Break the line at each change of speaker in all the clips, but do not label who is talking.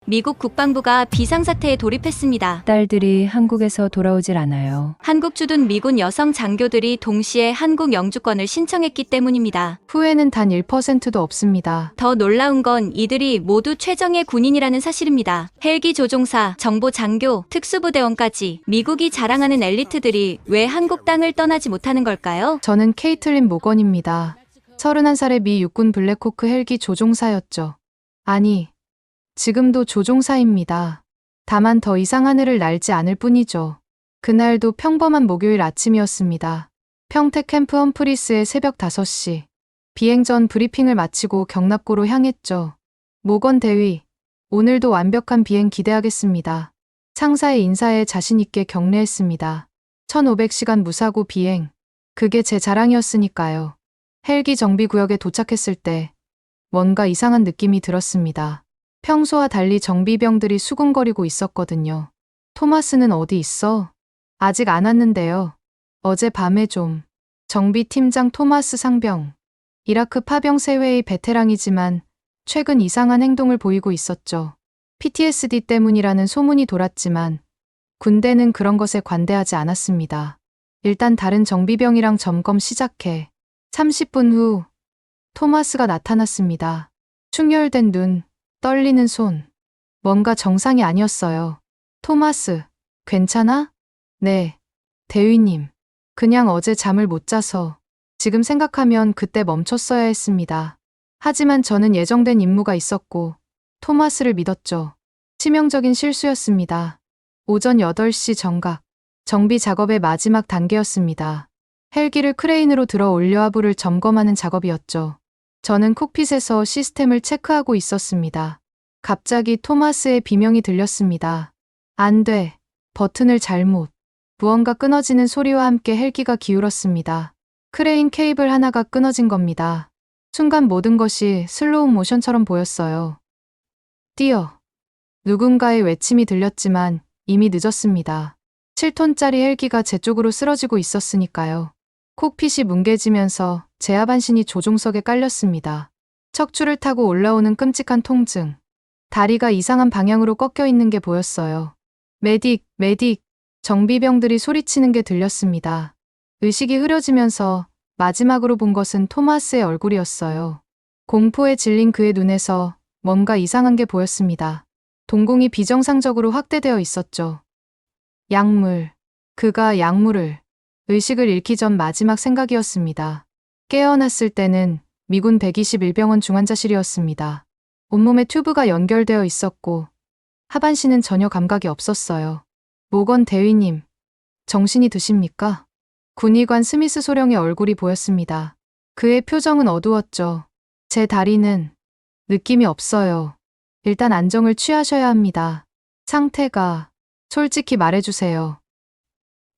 미국 국방부가 비상사태에 돌입했습니다.
딸들이 한국에서 돌아오질 않아요.
한국 주둔 미군 여성 장교들이 동시에 한국 영주권을 신청했기 때문입니다.
후회는 단 1%도 없습니다.
더 놀라운 건 이들이 모두 최정예 군인이라는 사실입니다. 헬기 조종사, 정보 장교, 특수부대원까지 미국이 자랑하는 엘리트들이 왜 한국 땅을 떠나지 못하는 걸까요?
저는 케이틀린 모건입니다. 31살의 미 육군 블랙호크 헬기 조종사였죠. 아니, 지금도 조종사입니다. 다만 더 이상 하늘을 날지 않을 뿐이죠. 그날도 평범한 목요일 아침이었습니다. 평택 캠프 험프리스의 새벽 5시. 비행 전 브리핑을 마치고 경납고로 향했죠. 모건 대위, 오늘도 완벽한 비행 기대하겠습니다. 상사의 인사에 자신있게 경례했습니다. 1500시간 무사고 비행. 그게 제 자랑이었으니까요. 헬기 정비구역에 도착했을 때 뭔가 이상한 느낌이 들었습니다. 평소와 달리 정비병들이 수군거리고 있었거든요. 토마스는 어디 있어? 아직 안 왔는데요. 어젯밤에 좀. 정비팀장 토마스 상병. 이라크 파병 세회의 베테랑이지만 최근 이상한 행동을 보이고 있었죠. PTSD 때문이라는 소문이 돌았지만 군대는 그런 것에 관대하지 않았습니다. 일단 다른 정비병이랑 점검 시작해. 30분 후 토마스가 나타났습니다. 충혈된 눈, 떨리는 손. 뭔가 정상이 아니었어요. 토마스, 괜찮아? 네, 대위님. 그냥 어제 잠을 못 자서. 지금 생각하면 그때 멈췄어야 했습니다. 하지만 저는 예정된 임무가 있었고 토마스를 믿었죠. 치명적인 실수였습니다. 오전 8시 정각. 정비 작업의 마지막 단계였습니다. 헬기를 크레인으로 들어 올려 하부를 점검하는 작업이었죠. 저는 콕핏에서 시스템을 체크하고 있었습니다. 갑자기 토마스의 비명이 들렸습니다. 안 돼. 버튼을 잘못. 무언가 끊어지는 소리와 함께 헬기가 기울었습니다. 크레인 케이블 하나가 끊어진 겁니다. 순간 모든 것이 슬로우 모션처럼 보였어요. 뛰어. 누군가의 외침이 들렸지만 이미 늦었습니다. 7톤짜리 헬기가 제 쪽으로 쓰러지고 있었으니까요. 콕핏이 뭉개지면서 제 하반신이 조종석에 깔렸습니다. 척추를 타고 올라오는 끔찍한 통증. 다리가 이상한 방향으로 꺾여 있는 게 보였어요. 메딕, 메딕. 정비병들이 소리치는 게 들렸습니다. 의식이 흐려지면서 마지막으로 본 것은 토마스의 얼굴이었어요. 공포에 질린 그의 눈에서 뭔가 이상한 게 보였습니다. 동공이 비정상적으로 확대되어 있었죠. 약물. 그가 약물을. 의식을 잃기 전 마지막 생각이었습니다. 깨어났을 때는 미군 121병원 중환자실이었습니다. 온몸에 튜브가 연결되어 있었고 하반신은 전혀 감각이 없었어요. 모건 대위님, 정신이 드십니까? 군의관 스미스 소령의 얼굴이 보였습니다. 그의 표정은 어두웠죠. 제 다리는 느낌이 없어요. 일단 안정을 취하셔야 합니다. 상태가 솔직히 말해주세요.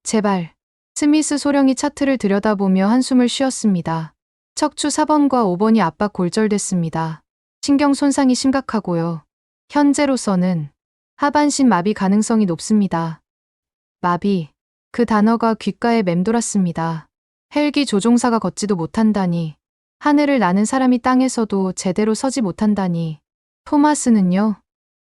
제발. 스미스 소령이 차트를 들여다보며 한숨을 쉬었습니다. 척추 4번과 5번이 압박 골절됐습니다. 신경 손상이 심각하고요. 현재로서는 하반신 마비 가능성이 높습니다. 마비. 그 단어가 귓가에 맴돌았습니다. 헬기 조종사가 걷지도 못한다니. 하늘을 나는 사람이 땅에서도 제대로 서지 못한다니. 토마스는요?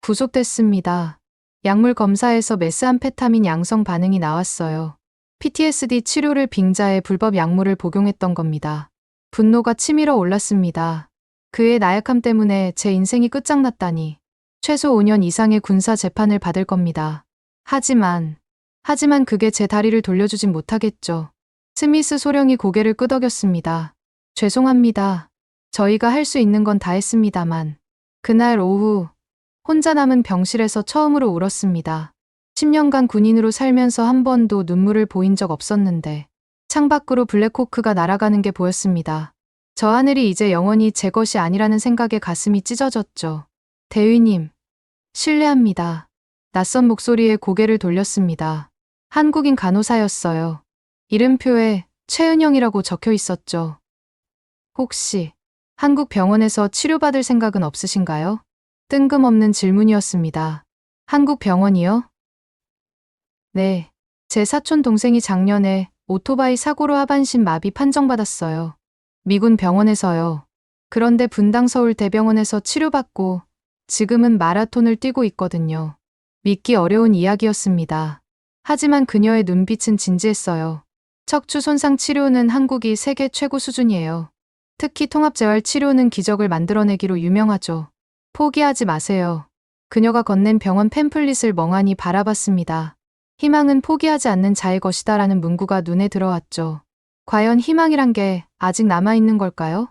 구속됐습니다. 약물 검사에서 메스암페타민 양성 반응이 나왔어요. PTSD 치료를 빙자해 불법 약물을 복용했던 겁니다. 분노가 치밀어 올랐습니다. 그의 나약함 때문에 제 인생이 끝장났다니. 최소 5년 이상의 군사 재판을 받을 겁니다. 하지만 그게 제 다리를 돌려주진 못하겠죠. 스미스 소령이 고개를 끄덕였습니다. 죄송합니다. 저희가 할 수 있는 건 다 했습니다만. 그날 오후 혼자 남은 병실에서 처음으로 울었습니다. 10년간 군인으로 살면서 한 번도 눈물을 보인 적 없었는데 창밖으로 블랙호크가 날아가는 게 보였습니다. 저 하늘이 이제 영원히 제 것이 아니라는 생각에 가슴이 찢어졌죠. 대위님, 실례합니다. 낯선 목소리에 고개를 돌렸습니다. 한국인 간호사였어요. 이름표에 최은영이라고 적혀 있었죠. 혹시 한국 병원에서 치료받을 생각은 없으신가요? 뜬금없는 질문이었습니다. 한국 병원이요? 네. 제 사촌 동생이 작년에 오토바이 사고로 하반신 마비 판정받았어요. 미군 병원에서요. 그런데 분당 서울대병원에서 치료받고 지금은 마라톤을 뛰고 있거든요. 믿기 어려운 이야기였습니다. 하지만 그녀의 눈빛은 진지했어요. 척추 손상 치료는 한국이 세계 최고 수준이에요. 특히 통합재활 치료는 기적을 만들어내기로 유명하죠. 포기하지 마세요. 그녀가 건넨 병원 팸플릿을 멍하니 바라봤습니다. 희망은 포기하지 않는 자의 것이다라는 문구가 눈에 들어왔죠. 과연 희망이란 게 아직 남아있는 걸까요?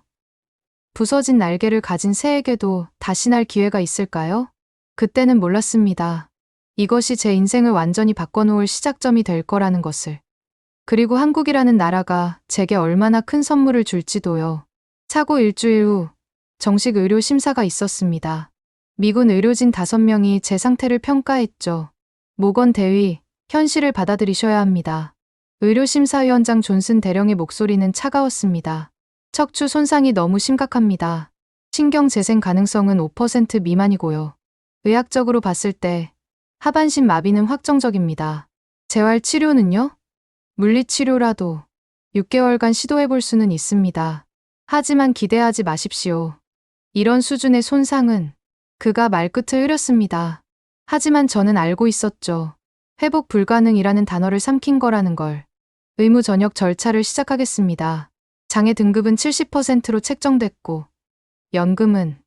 부서진 날개를 가진 새에게도 다시 날 기회가 있을까요? 그때는 몰랐습니다. 이것이 제 인생을 완전히 바꿔놓을 시작점이 될 거라는 것을. 그리고 한국이라는 나라가 제게 얼마나 큰 선물을 줄지도요. 사고 일주일 후 정식 의료 심사가 있었습니다. 미군 의료진 5명이 제 상태를 평가했죠. 모건 대위, 현실을 받아들이셔야 합니다. 의료심사위원장 존슨 대령의 목소리는 차가웠습니다. 척추 손상이 너무 심각합니다. 신경 재생 가능성은 5% 미만이고요. 의학적으로 봤을 때 하반신 마비는 확정적입니다. 재활 치료는요? 물리치료라도 6개월간 시도해볼 수는 있습니다. 하지만 기대하지 마십시오. 이런 수준의 손상은 그가 말끝을 흐렸습니다. 하지만 저는 알고 있었죠. 회복 불가능이라는 단어를 삼킨 거라는 걸. 의무 전역 절차를 시작하겠습니다. 장애 등급은 70%로 책정됐고 연금은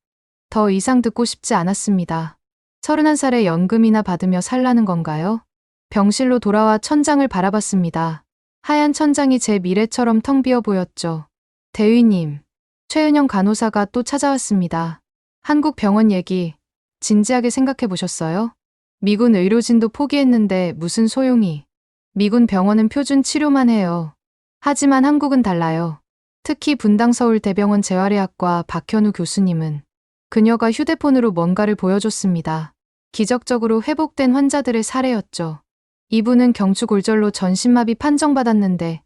더 이상 듣고 싶지 않았습니다. 31살에 연금이나 받으며 살라는 건가요? 병실로 돌아와 천장을 바라봤습니다. 하얀 천장이 제 미래처럼 텅 비어 보였죠. 대위님, 최은영 간호사가 또 찾아왔습니다. 한국 병원 얘기 진지하게 생각해 보셨어요? 미군 의료진도 포기했는데 무슨 소용이. 미군 병원은 표준 치료만 해요. 하지만 한국은 달라요. 특히 분당서울대병원 재활의학과 박현우 교수님은 그녀가 휴대폰으로 뭔가를 보여줬습니다. 기적적으로 회복된 환자들의 사례였죠. 이분은 경추골절로 전신마비 판정받았는데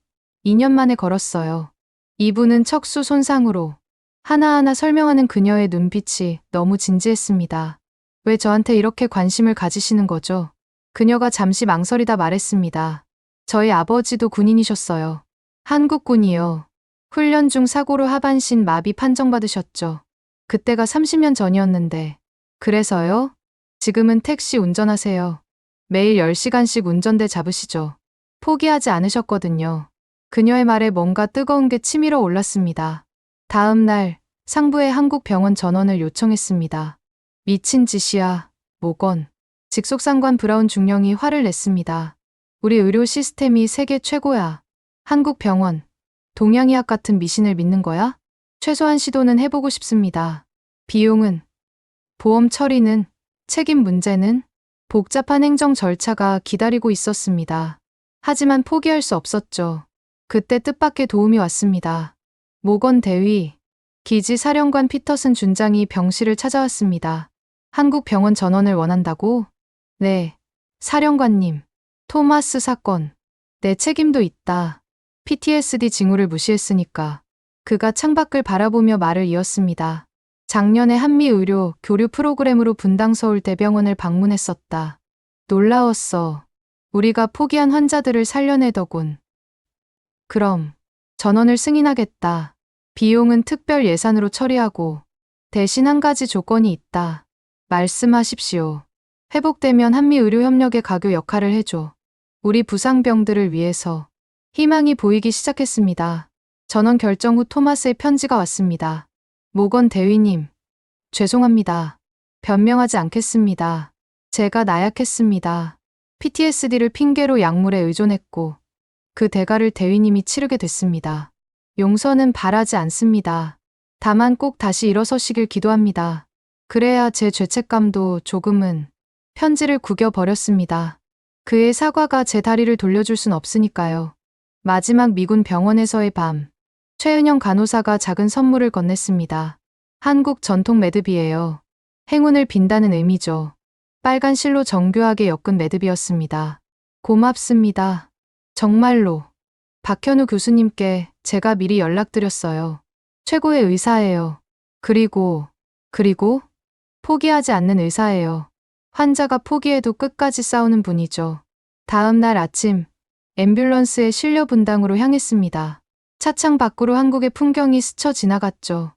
2년 만에 걸었어요. 이분은 척수 손상으로. 하나하나 설명하는 그녀의 눈빛이 너무 진지했습니다. 왜 저한테 이렇게 관심을 가지시는 거죠? 그녀가 잠시 망설이다 말했습니다. 저희 아버지도 군인이셨어요. 한국군이요. 훈련 중 사고로 하반신 마비 판정받으셨죠. 그때가 30년 전이었는데. 그래서요? 지금은 택시 운전하세요. 매일 10시간씩 운전대 잡으시죠. 포기하지 않으셨거든요. 그녀의 말에 뭔가 뜨거운 게 치밀어 올랐습니다. 다음 날 상부의 한국병원 전원을 요청했습니다. 미친 짓이야, 모건. 직속상관 브라운 중령이 화를 냈습니다. 우리 의료 시스템이 세계 최고야. 한국병원, 동양의학 같은 미신을 믿는 거야? 최소한 시도는 해보고 싶습니다. 비용은? 보험 처리는? 책임 문제는? 복잡한 행정 절차가 기다리고 있었습니다. 하지만 포기할 수 없었죠. 그때 뜻밖의 도움이 왔습니다. 모건 대위, 기지 사령관 피터슨 준장이 병실을 찾아왔습니다. 한국 병원 전원을 원한다고? 네, 사령관님. 토마스 사건. 내 책임도 있다. PTSD 징후를 무시했으니까. 그가 창밖을 바라보며 말을 이었습니다. 작년에 한미의료 교류 프로그램으로 분당서울대병원을 방문했었다. 놀라웠어. 우리가 포기한 환자들을 살려내더군. 그럼 전원을 승인하겠다. 비용은 특별 예산으로 처리하고 대신 한 가지 조건이 있다. 말씀하십시오. 회복되면 한미의료협력의 가교 역할을 해줘. 우리 부상병들을 위해서. 희망이 보이기 시작했습니다. 전원 결정 후 토마스의 편지가 왔습니다. 모건 대위님, 죄송합니다. 변명하지 않겠습니다. 제가 나약했습니다. PTSD를 핑계로 약물에 의존했고 그 대가를 대위님이 치르게 됐습니다. 용서는 바라지 않습니다. 다만 꼭 다시 일어서시길 기도합니다. 그래야 제 죄책감도 조금은. 편지를 구겨버렸습니다. 그의 사과가 제 다리를 돌려줄 순 없으니까요. 마지막 미군 병원에서의 밤. 최은영 간호사가 작은 선물을 건넸습니다. 한국 전통 매듭이에요. 행운을 빈다는 의미죠. 빨간 실로 정교하게 엮은 매듭이었습니다. 고맙습니다. 정말로. 박현우 교수님께 제가 미리 연락드렸어요. 최고의 의사예요. 그리고 포기하지 않는 의사예요. 환자가 포기해도 끝까지 싸우는 분이죠. 다음 날 아침, 앰뷸런스에 실려 분당으로 향했습니다. 차창 밖으로 한국의 풍경이 스쳐 지나갔죠.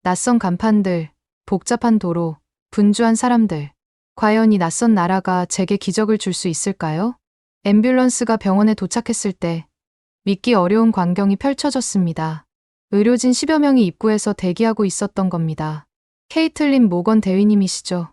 낯선 간판들, 복잡한 도로, 분주한 사람들. 과연 이 낯선 나라가 제게 기적을 줄 수 있을까요? 앰뷸런스가 병원에 도착했을 때 믿기 어려운 광경이 펼쳐졌습니다. 의료진 10여 명이 입구에서 대기하고 있었던 겁니다. 케이틀린 모건 대위님이시죠?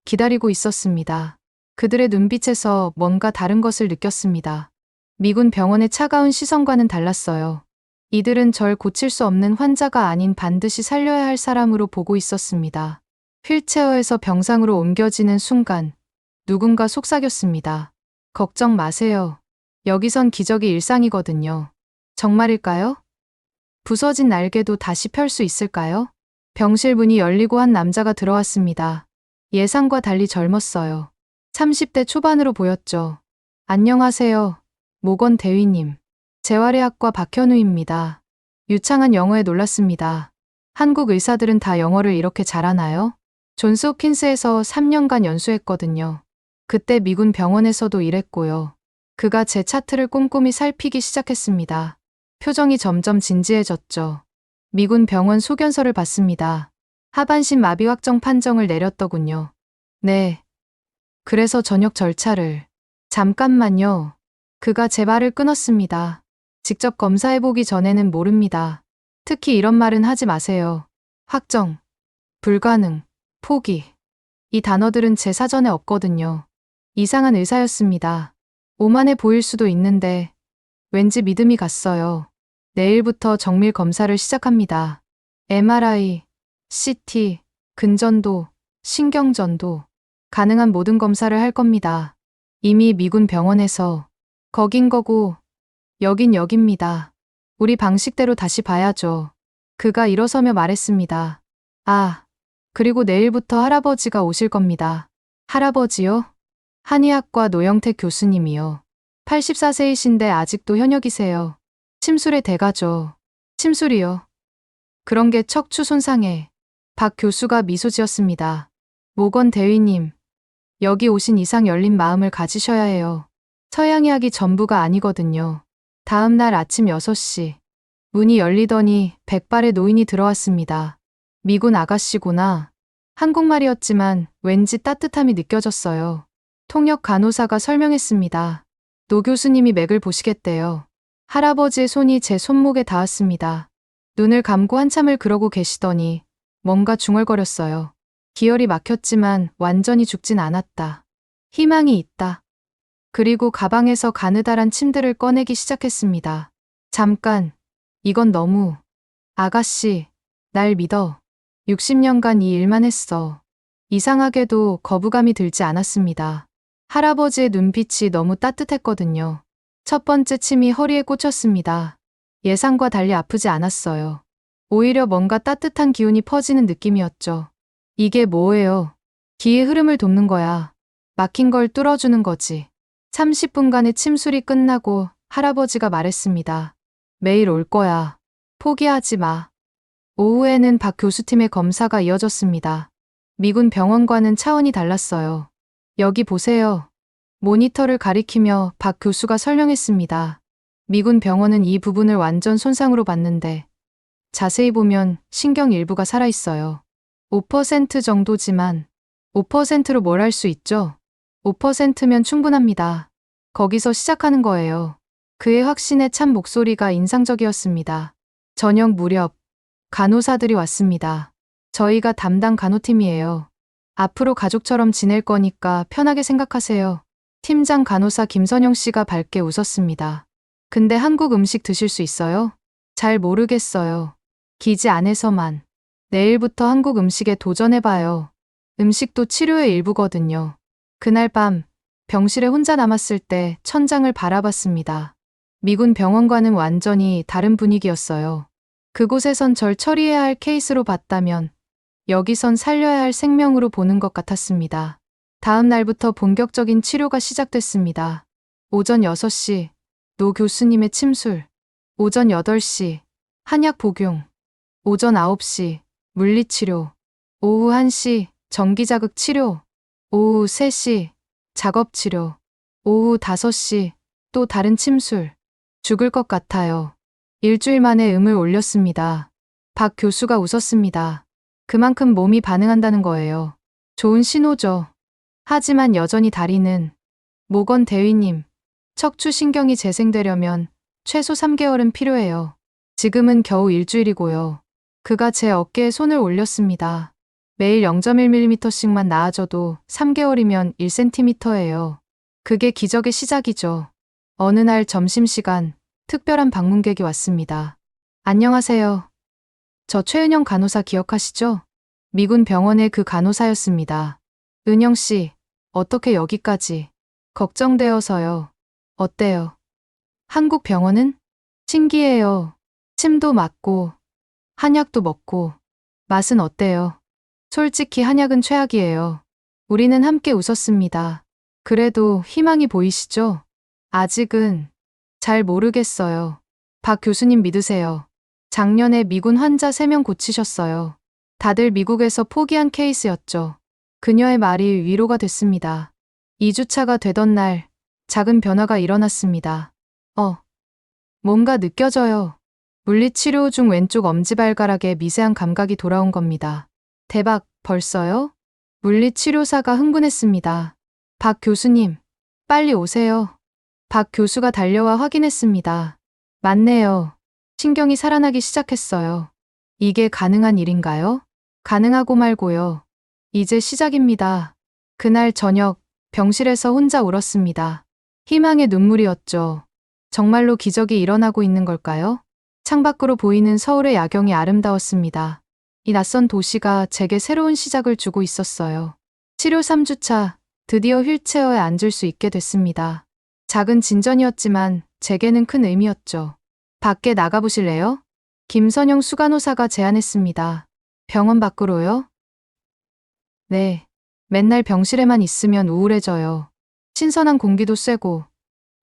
기다리고 있었습니다. 그들의 눈빛에서 뭔가 다른 것을 느꼈습니다. 미군 병원의 차가운 시선과는 달랐어요. 이들은 절 고칠 수 없는 환자가 아닌 반드시 살려야 할 사람으로 보고 있었습니다. 휠체어에서 병상으로 옮겨지는 순간 누군가 속삭였습니다. 걱정 마세요. 여기선 기적이 일상이거든요. 정말일까요? 부서진 날개도 다시 펼 수 있을까요? 병실 문이 열리고 한 남자가 들어왔습니다. 예상과 달리 젊었어요. 30대 초반으로 보였죠. 안녕하세요. 모건 대위님. 재활의학과 박현우입니다. 유창한 영어에 놀랐습니다. 한국 의사들은 다 영어를 이렇게 잘하나요? 존스 홉킨스에서 3년간 연수했거든요. 그때 미군 병원에서도 일했고요. 그가 제 차트를 꼼꼼히 살피기 시작했습니다. 표정이 점점 진지해졌죠. 미군 병원 소견서를 봤습니다. 하반신 마비 확정 판정을 내렸더군요. 네. 그래서 전역 절차를. 잠깐만요. 그가 제 말을 끊었습니다. 직접 검사해보기 전에는 모릅니다. 특히 이런 말은 하지 마세요. 확정, 불가능, 포기. 이 단어들은 제 사전에 없거든요. 이상한 의사였습니다. 오만해 보일 수도 있는데 왠지 믿음이 갔어요. 내일부터 정밀 검사를 시작합니다. MRI, CT, 근전도, 신경전도, 가능한 모든 검사를 할 겁니다. 이미 미군 병원에서 거긴 거고 여긴 여깁니다. 우리 방식대로 다시 봐야죠. 그가 일어서며 말했습니다. 아, 그리고 내일부터 할아버지가 오실 겁니다. 할아버지요? 한의학과 노영택 교수님이요. 84세이신데 아직도 현역이세요. 침술의 대가죠. 침술이요. 그런 게 척추 손상에. 박 교수가 미소 지었습니다. 모건 대위님, 여기 오신 이상 열린 마음을 가지셔야 해요. 서양의학이 전부가 아니거든요. 다음 날 아침 6시 문이 열리더니 백발의 노인이 들어왔습니다. 미군 아가씨구나. 한국말이었지만 왠지 따뜻함이 느껴졌어요. 통역 간호사가 설명했습니다. 노 교수님이 맥을 보시겠대요. 할아버지의 손이 제 손목에 닿았습니다. 눈을 감고 한참을 그러고 계시더니 뭔가 중얼거렸어요. 기혈이 막혔지만 완전히 죽진 않았다. 희망이 있다. 그리고 가방에서 가느다란 침들을 꺼내기 시작했습니다. 잠깐, 이건 너무. 아가씨, 날 믿어. 60년간 이 일만 했어. 이상하게도 거부감이 들지 않았습니다. 할아버지의 눈빛이 너무 따뜻했거든요. 첫 번째 침이 허리에 꽂혔습니다. 예상과 달리 아프지 않았어요. 오히려 뭔가 따뜻한 기운이 퍼지는 느낌이었죠. 이게 뭐예요? 기의 흐름을 돕는 거야. 막힌 걸 뚫어주는 거지. 30분간의 침술이 끝나고 할아버지가 말했습니다. 매일 올 거야. 포기하지 마. 오후에는 박 교수팀의 검사가 이어졌습니다. 미군 병원과는 차원이 달랐어요. 여기 보세요. 모니터를 가리키며 박 교수가 설명했습니다. 미군 병원은 이 부분을 완전 손상으로 봤는데 자세히 보면 신경 일부가 살아있어요. 5% 정도지만 5%로 뭘 할 수 있죠? 5%면 충분합니다. 거기서 시작하는 거예요. 그의 확신에 찬 목소리가 인상적이었습니다. 저녁 무렵 간호사들이 왔습니다. 저희가 담당 간호팀이에요. 앞으로 가족처럼 지낼 거니까 편하게 생각하세요. 팀장 간호사 김선영 씨가 밝게 웃었습니다. 근데 한국 음식 드실 수 있어요? 잘 모르겠어요. 기지 안에서만. 내일부터 한국 음식에 도전해봐요. 음식도 치료의 일부거든요. 그날 밤 병실에 혼자 남았을 때 천장을 바라봤습니다. 미군 병원과는 완전히 다른 분위기였어요. 그곳에선 절 처리해야 할 케이스로 봤다면 여기선 살려야 할 생명으로 보는 것 같았습니다. 다음 날부터 본격적인 치료가 시작됐습니다. 오전 6시 노 교수님의 침술, 오전 8시 한약 복용, 오전 9시 물리치료, 오후 1시 전기자극 치료, 오후 3시 작업치료, 오후 5시 또 다른 침술. 죽을 것 같아요. 일주일 만에 음을 올렸습니다. 박 교수가 웃었습니다. 그만큼 몸이 반응한다는 거예요. 좋은 신호죠. 하지만 여전히 다리는 모건 대위님, 척추신경이 재생되려면 최소 3개월은 필요해요. 지금은 겨우 일주일이고요. 그가 제 어깨에 손을 올렸습니다. 매일 0.1mm씩만 나아져도 3개월이면 1cm예요. 그게 기적의 시작이죠. 어느 날 점심시간, 특별한 방문객이 왔습니다. 안녕하세요. 저 최은영 간호사 기억하시죠? 미군 병원의 그 간호사였습니다. 은영 씨, 어떻게 여기까지? 걱정되어서요. 어때요? 한국 병원은? 신기해요. 침도 맞고, 한약도 먹고, 맛은 어때요? 솔직히 한약은 최악이에요. 우리는 함께 웃었습니다. 그래도 희망이 보이시죠? 아직은 잘 모르겠어요. 박 교수님 믿으세요. 작년에 미군 환자 3명 고치셨어요. 다들 미국에서 포기한 케이스였죠. 그녀의 말이 위로가 됐습니다. 2주차가 되던 날, 작은 변화가 일어났습니다. 뭔가 느껴져요. 물리치료 중 왼쪽 엄지발가락에 미세한 감각이 돌아온 겁니다. 대박, 벌써요? 물리치료사가 흥분했습니다. 박 교수님, 빨리 오세요. 박 교수가 달려와 확인했습니다. 맞네요. 신경이 살아나기 시작했어요. 이게 가능한 일인가요? 가능하고 말고요. 이제 시작입니다. 그날 저녁, 병실에서 혼자 울었습니다. 희망의 눈물이었죠. 정말로 기적이 일어나고 있는 걸까요? 창밖으로 보이는 서울의 야경이 아름다웠습니다. 이 낯선 도시가 제게 새로운 시작을 주고 있었어요. 치료 3주차, 드디어 휠체어에 앉을 수 있게 됐습니다. 작은 진전이었지만 제게는 큰 의미였죠. 밖에 나가보실래요? 김선영 수간호사가 제안했습니다. 병원 밖으로요? 네. 맨날 병실에만 있으면 우울해져요. 신선한 공기도 쐬고,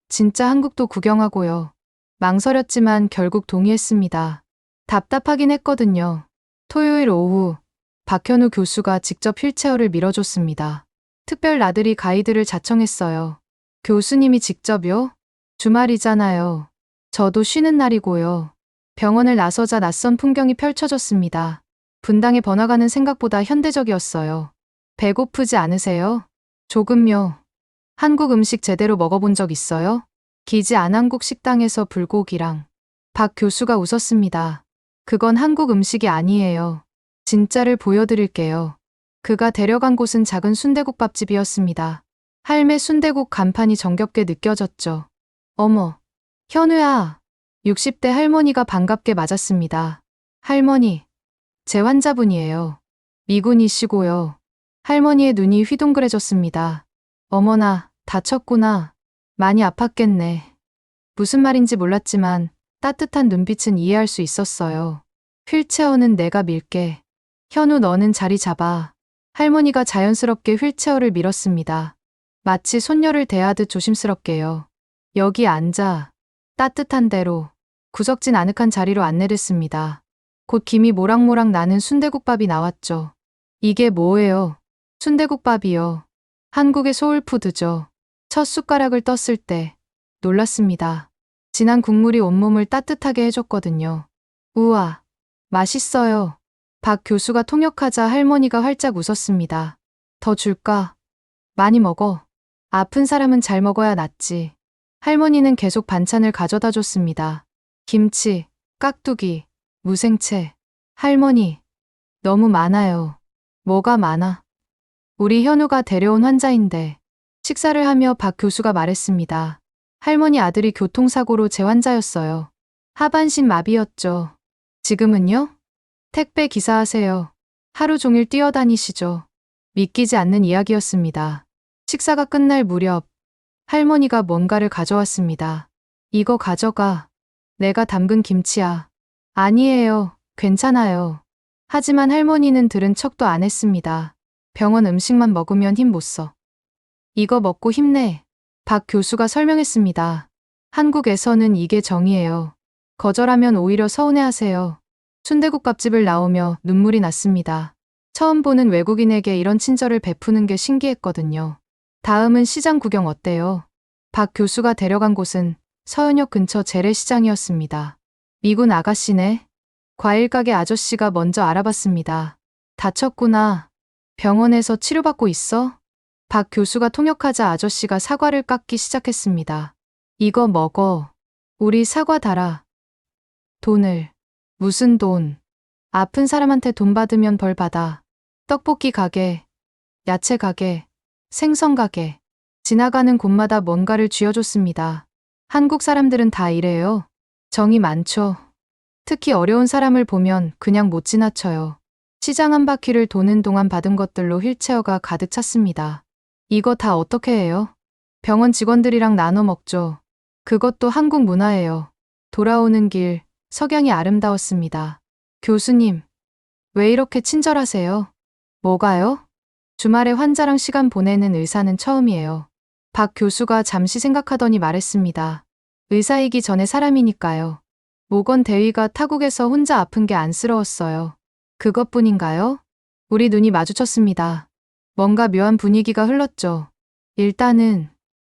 진짜 한국도 구경하고요. 망설였지만 결국 동의했습니다. 답답하긴 했거든요. 토요일 오후, 박현우 교수가 직접 휠체어를 밀어줬습니다. 특별 나들이 가이드를 자청했어요. 교수님이 직접요? 주말이잖아요. 저도 쉬는 날이고요. 병원을 나서자 낯선 풍경이 펼쳐졌습니다. 분당의 번화가는 생각보다 현대적이었어요. 배고프지 않으세요? 조금요. 한국 음식 제대로 먹어본 적 있어요? 기지 안한국 식당에서 불고기랑. 박 교수가 웃었습니다. 그건 한국 음식이 아니에요. 진짜를 보여드릴게요. 그가 데려간 곳은 작은 순대국밥집이었습니다. 할매 순대국 간판이 정겹게 느껴졌죠. 어머, 현우야. 60대 할머니가 반갑게 맞았습니다. 할머니, 제 환자분이에요. 미군이시고요. 할머니의 눈이 휘둥그레졌습니다. 어머나, 다쳤구나. 많이 아팠겠네. 무슨 말인지 몰랐지만 따뜻한 눈빛은 이해할 수 있었어요. 휠체어는 내가 밀게. 현우 너는 자리 잡아. 할머니가 자연스럽게 휠체어를 밀었습니다. 마치 손녀를 대하듯 조심스럽게요. 여기 앉아. 따뜻한 대로. 구석진 아늑한 자리로 안내됐습니다. 곧 김이 모락모락 나는 순대국밥이 나왔죠. 이게 뭐예요? 순대국밥이요. 한국의 소울푸드죠. 첫 숟가락을 떴을 때 놀랐습니다. 진한 국물이 온몸을 따뜻하게 해줬거든요. 우와, 맛있어요. 박 교수가 통역하자 할머니가 활짝 웃었습니다. 더 줄까? 많이 먹어. 아픈 사람은 잘 먹어야 낫지. 할머니는 계속 반찬을 가져다 줬습니다. 김치, 깍두기, 무생채. 할머니, 너무 많아요. 뭐가 많아? 우리 현우가 데려온 환자인데. 식사를 하며 박 교수가 말했습니다. 할머니 아들이 교통사고로 재환자였어요. 하반신 마비였죠. 지금은요? 택배 기사하세요. 하루 종일 뛰어다니시죠. 믿기지 않는 이야기였습니다. 식사가 끝날 무렵 할머니가 뭔가를 가져왔습니다. 이거 가져가. 내가 담근 김치야. 아니에요. 괜찮아요. 하지만 할머니는 들은 척도 안 했습니다. 병원 음식만 먹으면 힘 못 써. 이거 먹고 힘내. 박 교수가 설명했습니다. 한국에서는 이게 정이에요. 거절하면 오히려 서운해하세요. 순대국밥집을 나오며 눈물이 났습니다. 처음 보는 외국인에게 이런 친절을 베푸는 게 신기했거든요. 다음은 시장 구경 어때요? 박 교수가 데려간 곳은 서현역 근처 재래시장이었습니다. 미군 아가씨네. 과일 가게 아저씨가 먼저 알아봤습니다. 다쳤구나. 병원에서 치료받고 있어? 박 교수가 통역하자 아저씨가 사과를 깎기 시작했습니다. 이거 먹어. 우리 사과 달아. 돈을. 무슨 돈? 아픈 사람한테 돈 받으면 벌 받아. 떡볶이 가게, 야채 가게, 생선 가게. 지나가는 곳마다 뭔가를 쥐어줬습니다. 한국 사람들은 다 이래요. 정이 많죠. 특히 어려운 사람을 보면 그냥 못 지나쳐요. 시장 한 바퀴를 도는 동안 받은 것들로 휠체어가 가득 찼습니다. 이거 다 어떻게 해요? 병원 직원들이랑 나눠 먹죠. 그것도 한국 문화예요. 돌아오는 길, 석양이 아름다웠습니다. 교수님, 왜 이렇게 친절하세요? 뭐가요? 주말에 환자랑 시간 보내는 의사는 처음이에요. 박 교수가 잠시 생각하더니 말했습니다. 의사이기 전에 사람이니까요. 모건 대위가 타국에서 혼자 아픈 게 안쓰러웠어요. 그것뿐인가요? 우리 눈이 마주쳤습니다. 뭔가 묘한 분위기가 흘렀죠. 일단은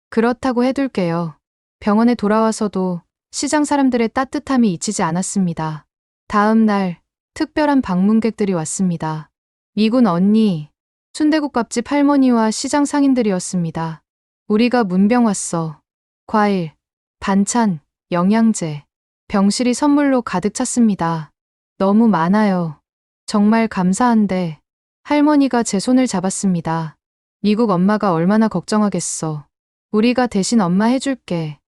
그렇다고 해둘게요. 병원에 돌아와서도 시장 사람들의 따뜻함이 잊히지 않았습니다. 다음 날 특별한 방문객들이 왔습니다. 미군 언니, 순대국밥집 할머니와 시장 상인들이었습니다. 우리가 문병 왔어. 과일, 반찬, 영양제, 병실이 선물로 가득 찼습니다. 너무 많아요. 정말 감사한데 할머니가 제 손을 잡았습니다. 미국 엄마가 얼마나 걱정하겠어. 우리가 대신 엄마 해줄게.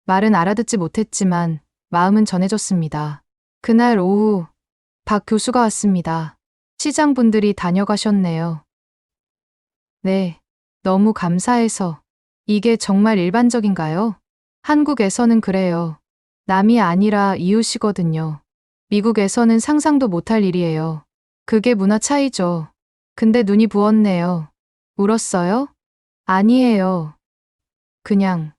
말은 알아듣지 못했지만 마음은 전해졌습니다. 그날 오후 박 교수가 왔습니다. 시장 분들이 다녀가셨네요. 네, 너무 감사해서. 이게 정말 일반적인가요? 한국에서는 그래요. 남이 아니라 이웃이거든요. 미국에서는 상상도 못할 일이에요. 그게 문화 차이죠. 근데 눈이 부었네요. 울었어요? 아니에요. 그냥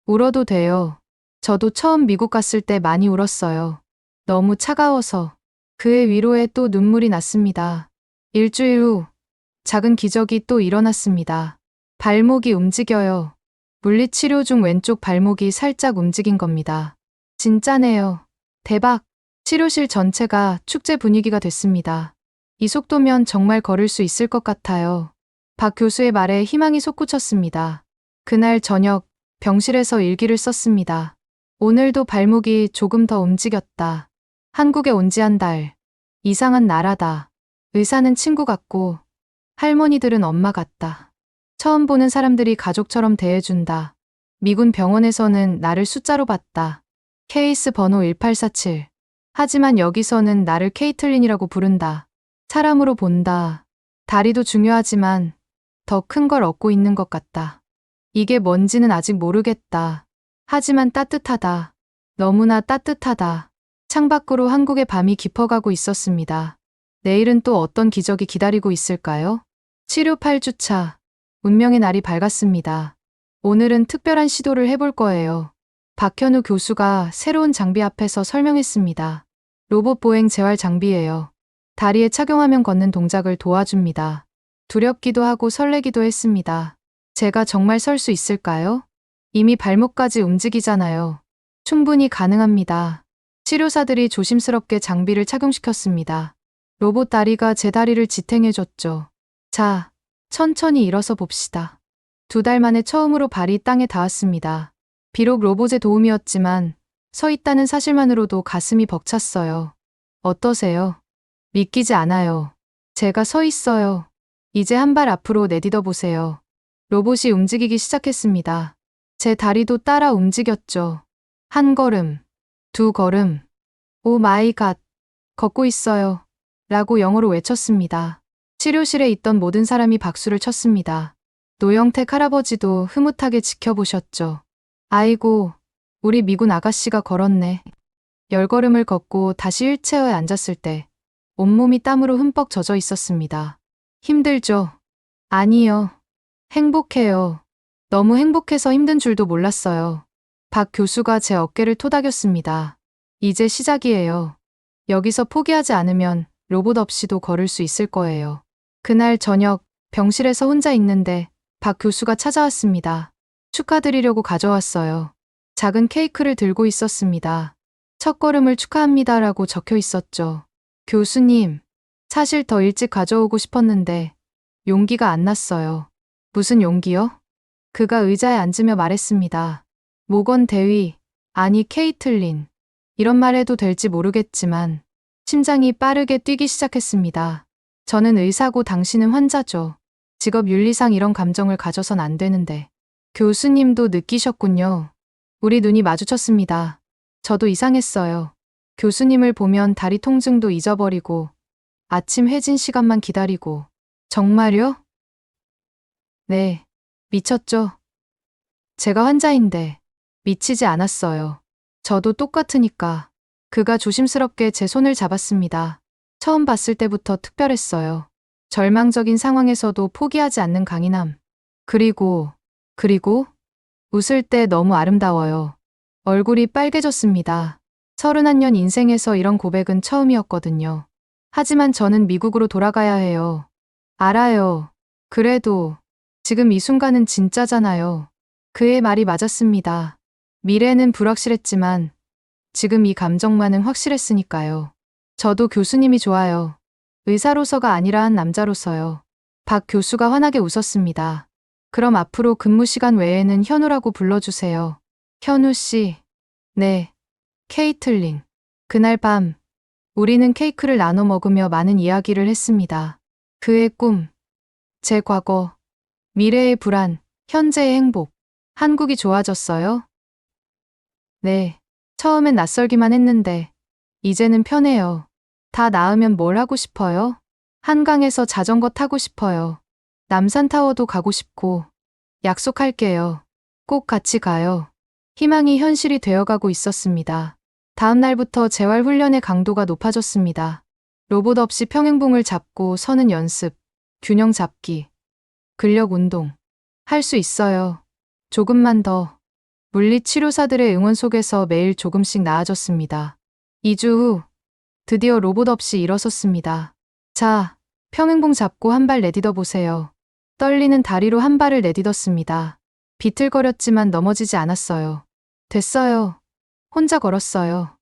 울어도 돼요. 저도 처음 미국 갔을 때 많이 울었어요. 너무 차가워서. 그의 위로에 또 눈물이 났습니다. 일주일 후 작은 기적이 또 일어났습니다. 발목이 움직여요. 물리치료 중 왼쪽 발목이 살짝 움직인 겁니다. 진짜네요. 대박. 치료실 전체가 축제 분위기가 됐습니다. 이 속도면 정말 걸을 수 있을 것 같아요. 박 교수의 말에 희망이 솟구쳤습니다. 그날 저녁 병실에서 일기를 썼습니다. 오늘도 발목이 조금 더 움직였다. 한국에 온 지 한 달. 이상한 나라다. 의사는 친구 같고 할머니들은 엄마 같다. 처음 보는 사람들이 가족처럼 대해준다. 미군 병원에서는 나를 숫자로 봤다. 케이스 번호 1847. 하지만 여기서는 나를 케이틀린이라고 부른다. 사람으로 본다. 다리도 중요하지만 더 큰 걸 얻고 있는 것 같다. 이게 뭔지는 아직 모르겠다. 하지만 따뜻하다. 너무나 따뜻하다. 창밖으로 한국의 밤이 깊어가고 있었습니다. 내일은 또 어떤 기적이 기다리고 있을까요? 치료 8주차. 운명의 날이 밝았습니다. 오늘은 특별한 시도를 해볼 거예요. 박현우 교수가 새로운 장비 앞에서 설명했습니다. 로봇 보행 재활 장비예요. 다리에 착용하면 걷는 동작을 도와줍니다. 두렵기도 하고 설레기도 했습니다. 제가 정말 설 수 있을까요? 이미 발목까지 움직이잖아요. 충분히 가능합니다. 치료사들이 조심스럽게 장비를 착용시켰습니다. 로봇 다리가 제 다리를 지탱해줬죠. 자, 천천히 일어서 봅시다. 2달 만에 처음으로 발이 땅에 닿았습니다. 비록 로봇의 도움이었지만 서 있다는 사실만으로도 가슴이 벅찼어요. 어떠세요? 믿기지 않아요. 제가 서 있어요. 이제 한 발 앞으로 내딛어 보세요. 로봇이 움직이기 시작했습니다. 제 다리도 따라 움직였죠. 한 걸음, 2걸음. 오 마이 갓. 걷고 있어요. 라고 영어로 외쳤습니다. 치료실에 있던 모든 사람이 박수를 쳤습니다. 노영택 할아버지도 흐뭇하게 지켜보셨죠. 아이고, 우리 미군 아가씨가 걸었네. 10걸음을 걷고 다시 휠체어에 앉았을 때 온몸이 땀으로 흠뻑 젖어 있었습니다. 힘들죠? 아니요. 행복해요. 너무 행복해서 힘든 줄도 몰랐어요. 박 교수가 제 어깨를 토닥였습니다. 이제 시작이에요. 여기서 포기하지 않으면 로봇 없이도 걸을 수 있을 거예요. 그날 저녁 병실에서 혼자 있는데 박 교수가 찾아왔습니다. 축하드리려고 가져왔어요. 작은 케이크를 들고 있었습니다. 첫 걸음을 축하합니다라고 적혀 있었죠. 교수님, 사실 더 일찍 가져오고 싶었는데 용기가 안 났어요. 무슨 용기요? 그가 의자에 앉으며 말했습니다. 모건 대위, 아니 케이틀린. 이런 말 해도 될지 모르겠지만 심장이 빠르게 뛰기 시작했습니다. 저는 의사고 당신은 환자죠. 직업 윤리상 이런 감정을 가져선 안 되는데. 교수님도 느끼셨군요. 우리 눈이 마주쳤습니다. 저도 이상했어요. 교수님을 보면 다리 통증도 잊어버리고 아침 회진 시간만 기다리고. 정말요? 네, 미쳤죠? 제가 환자인데 미치지 않았어요. 저도 똑같으니까. 그가 조심스럽게 제 손을 잡았습니다. 처음 봤을 때부터 특별했어요. 절망적인 상황에서도 포기하지 않는 강인함. 그리고 웃을 때 너무 아름다워요. 얼굴이 빨개졌습니다. 31년 인생에서 이런 고백은 처음이었거든요. 하지만 저는 미국으로 돌아가야 해요. 알아요. 그래도 지금 이 순간은 진짜잖아요. 그의 말이 맞았습니다. 미래는 불확실했지만 지금 이 감정만은 확실했으니까요. 저도 교수님이 좋아요. 의사로서가 아니라 한 남자로서요. 박 교수가 환하게 웃었습니다. 그럼 앞으로 근무 시간 외에는 현우라고 불러주세요. 현우 씨. 네. 케이틀린. 그날 밤 우리는 케이크를 나눠 먹으며 많은 이야기를 했습니다. 그의 꿈, 제 과거, 미래의 불안, 현재의 행복. 한국이 좋아졌어요? 네. 처음엔 낯설기만 했는데 이제는 편해요. 다 나으면 뭘 하고 싶어요? 한강에서 자전거 타고 싶어요. 남산타워도 가고 싶고. 약속할게요. 꼭 같이 가요. 희망이 현실이 되어가고 있었습니다. 다음 날부터 재활 훈련의 강도가 높아졌습니다. 로봇 없이 평행봉을 잡고 서는 연습, 균형 잡기, 근력 운동. 할 수 있어요. 조금만 더. 물리치료사들의 응원 속에서 매일 조금씩 나아졌습니다. 2주 후 드디어 로봇 없이 일어섰습니다. 자, 평행봉 잡고 한 발 내딛어 보세요. 떨리는 다리로 한 발을 내딛었습니다. 비틀거렸지만 넘어지지 않았어요. 됐어요. 혼자 걸었어요.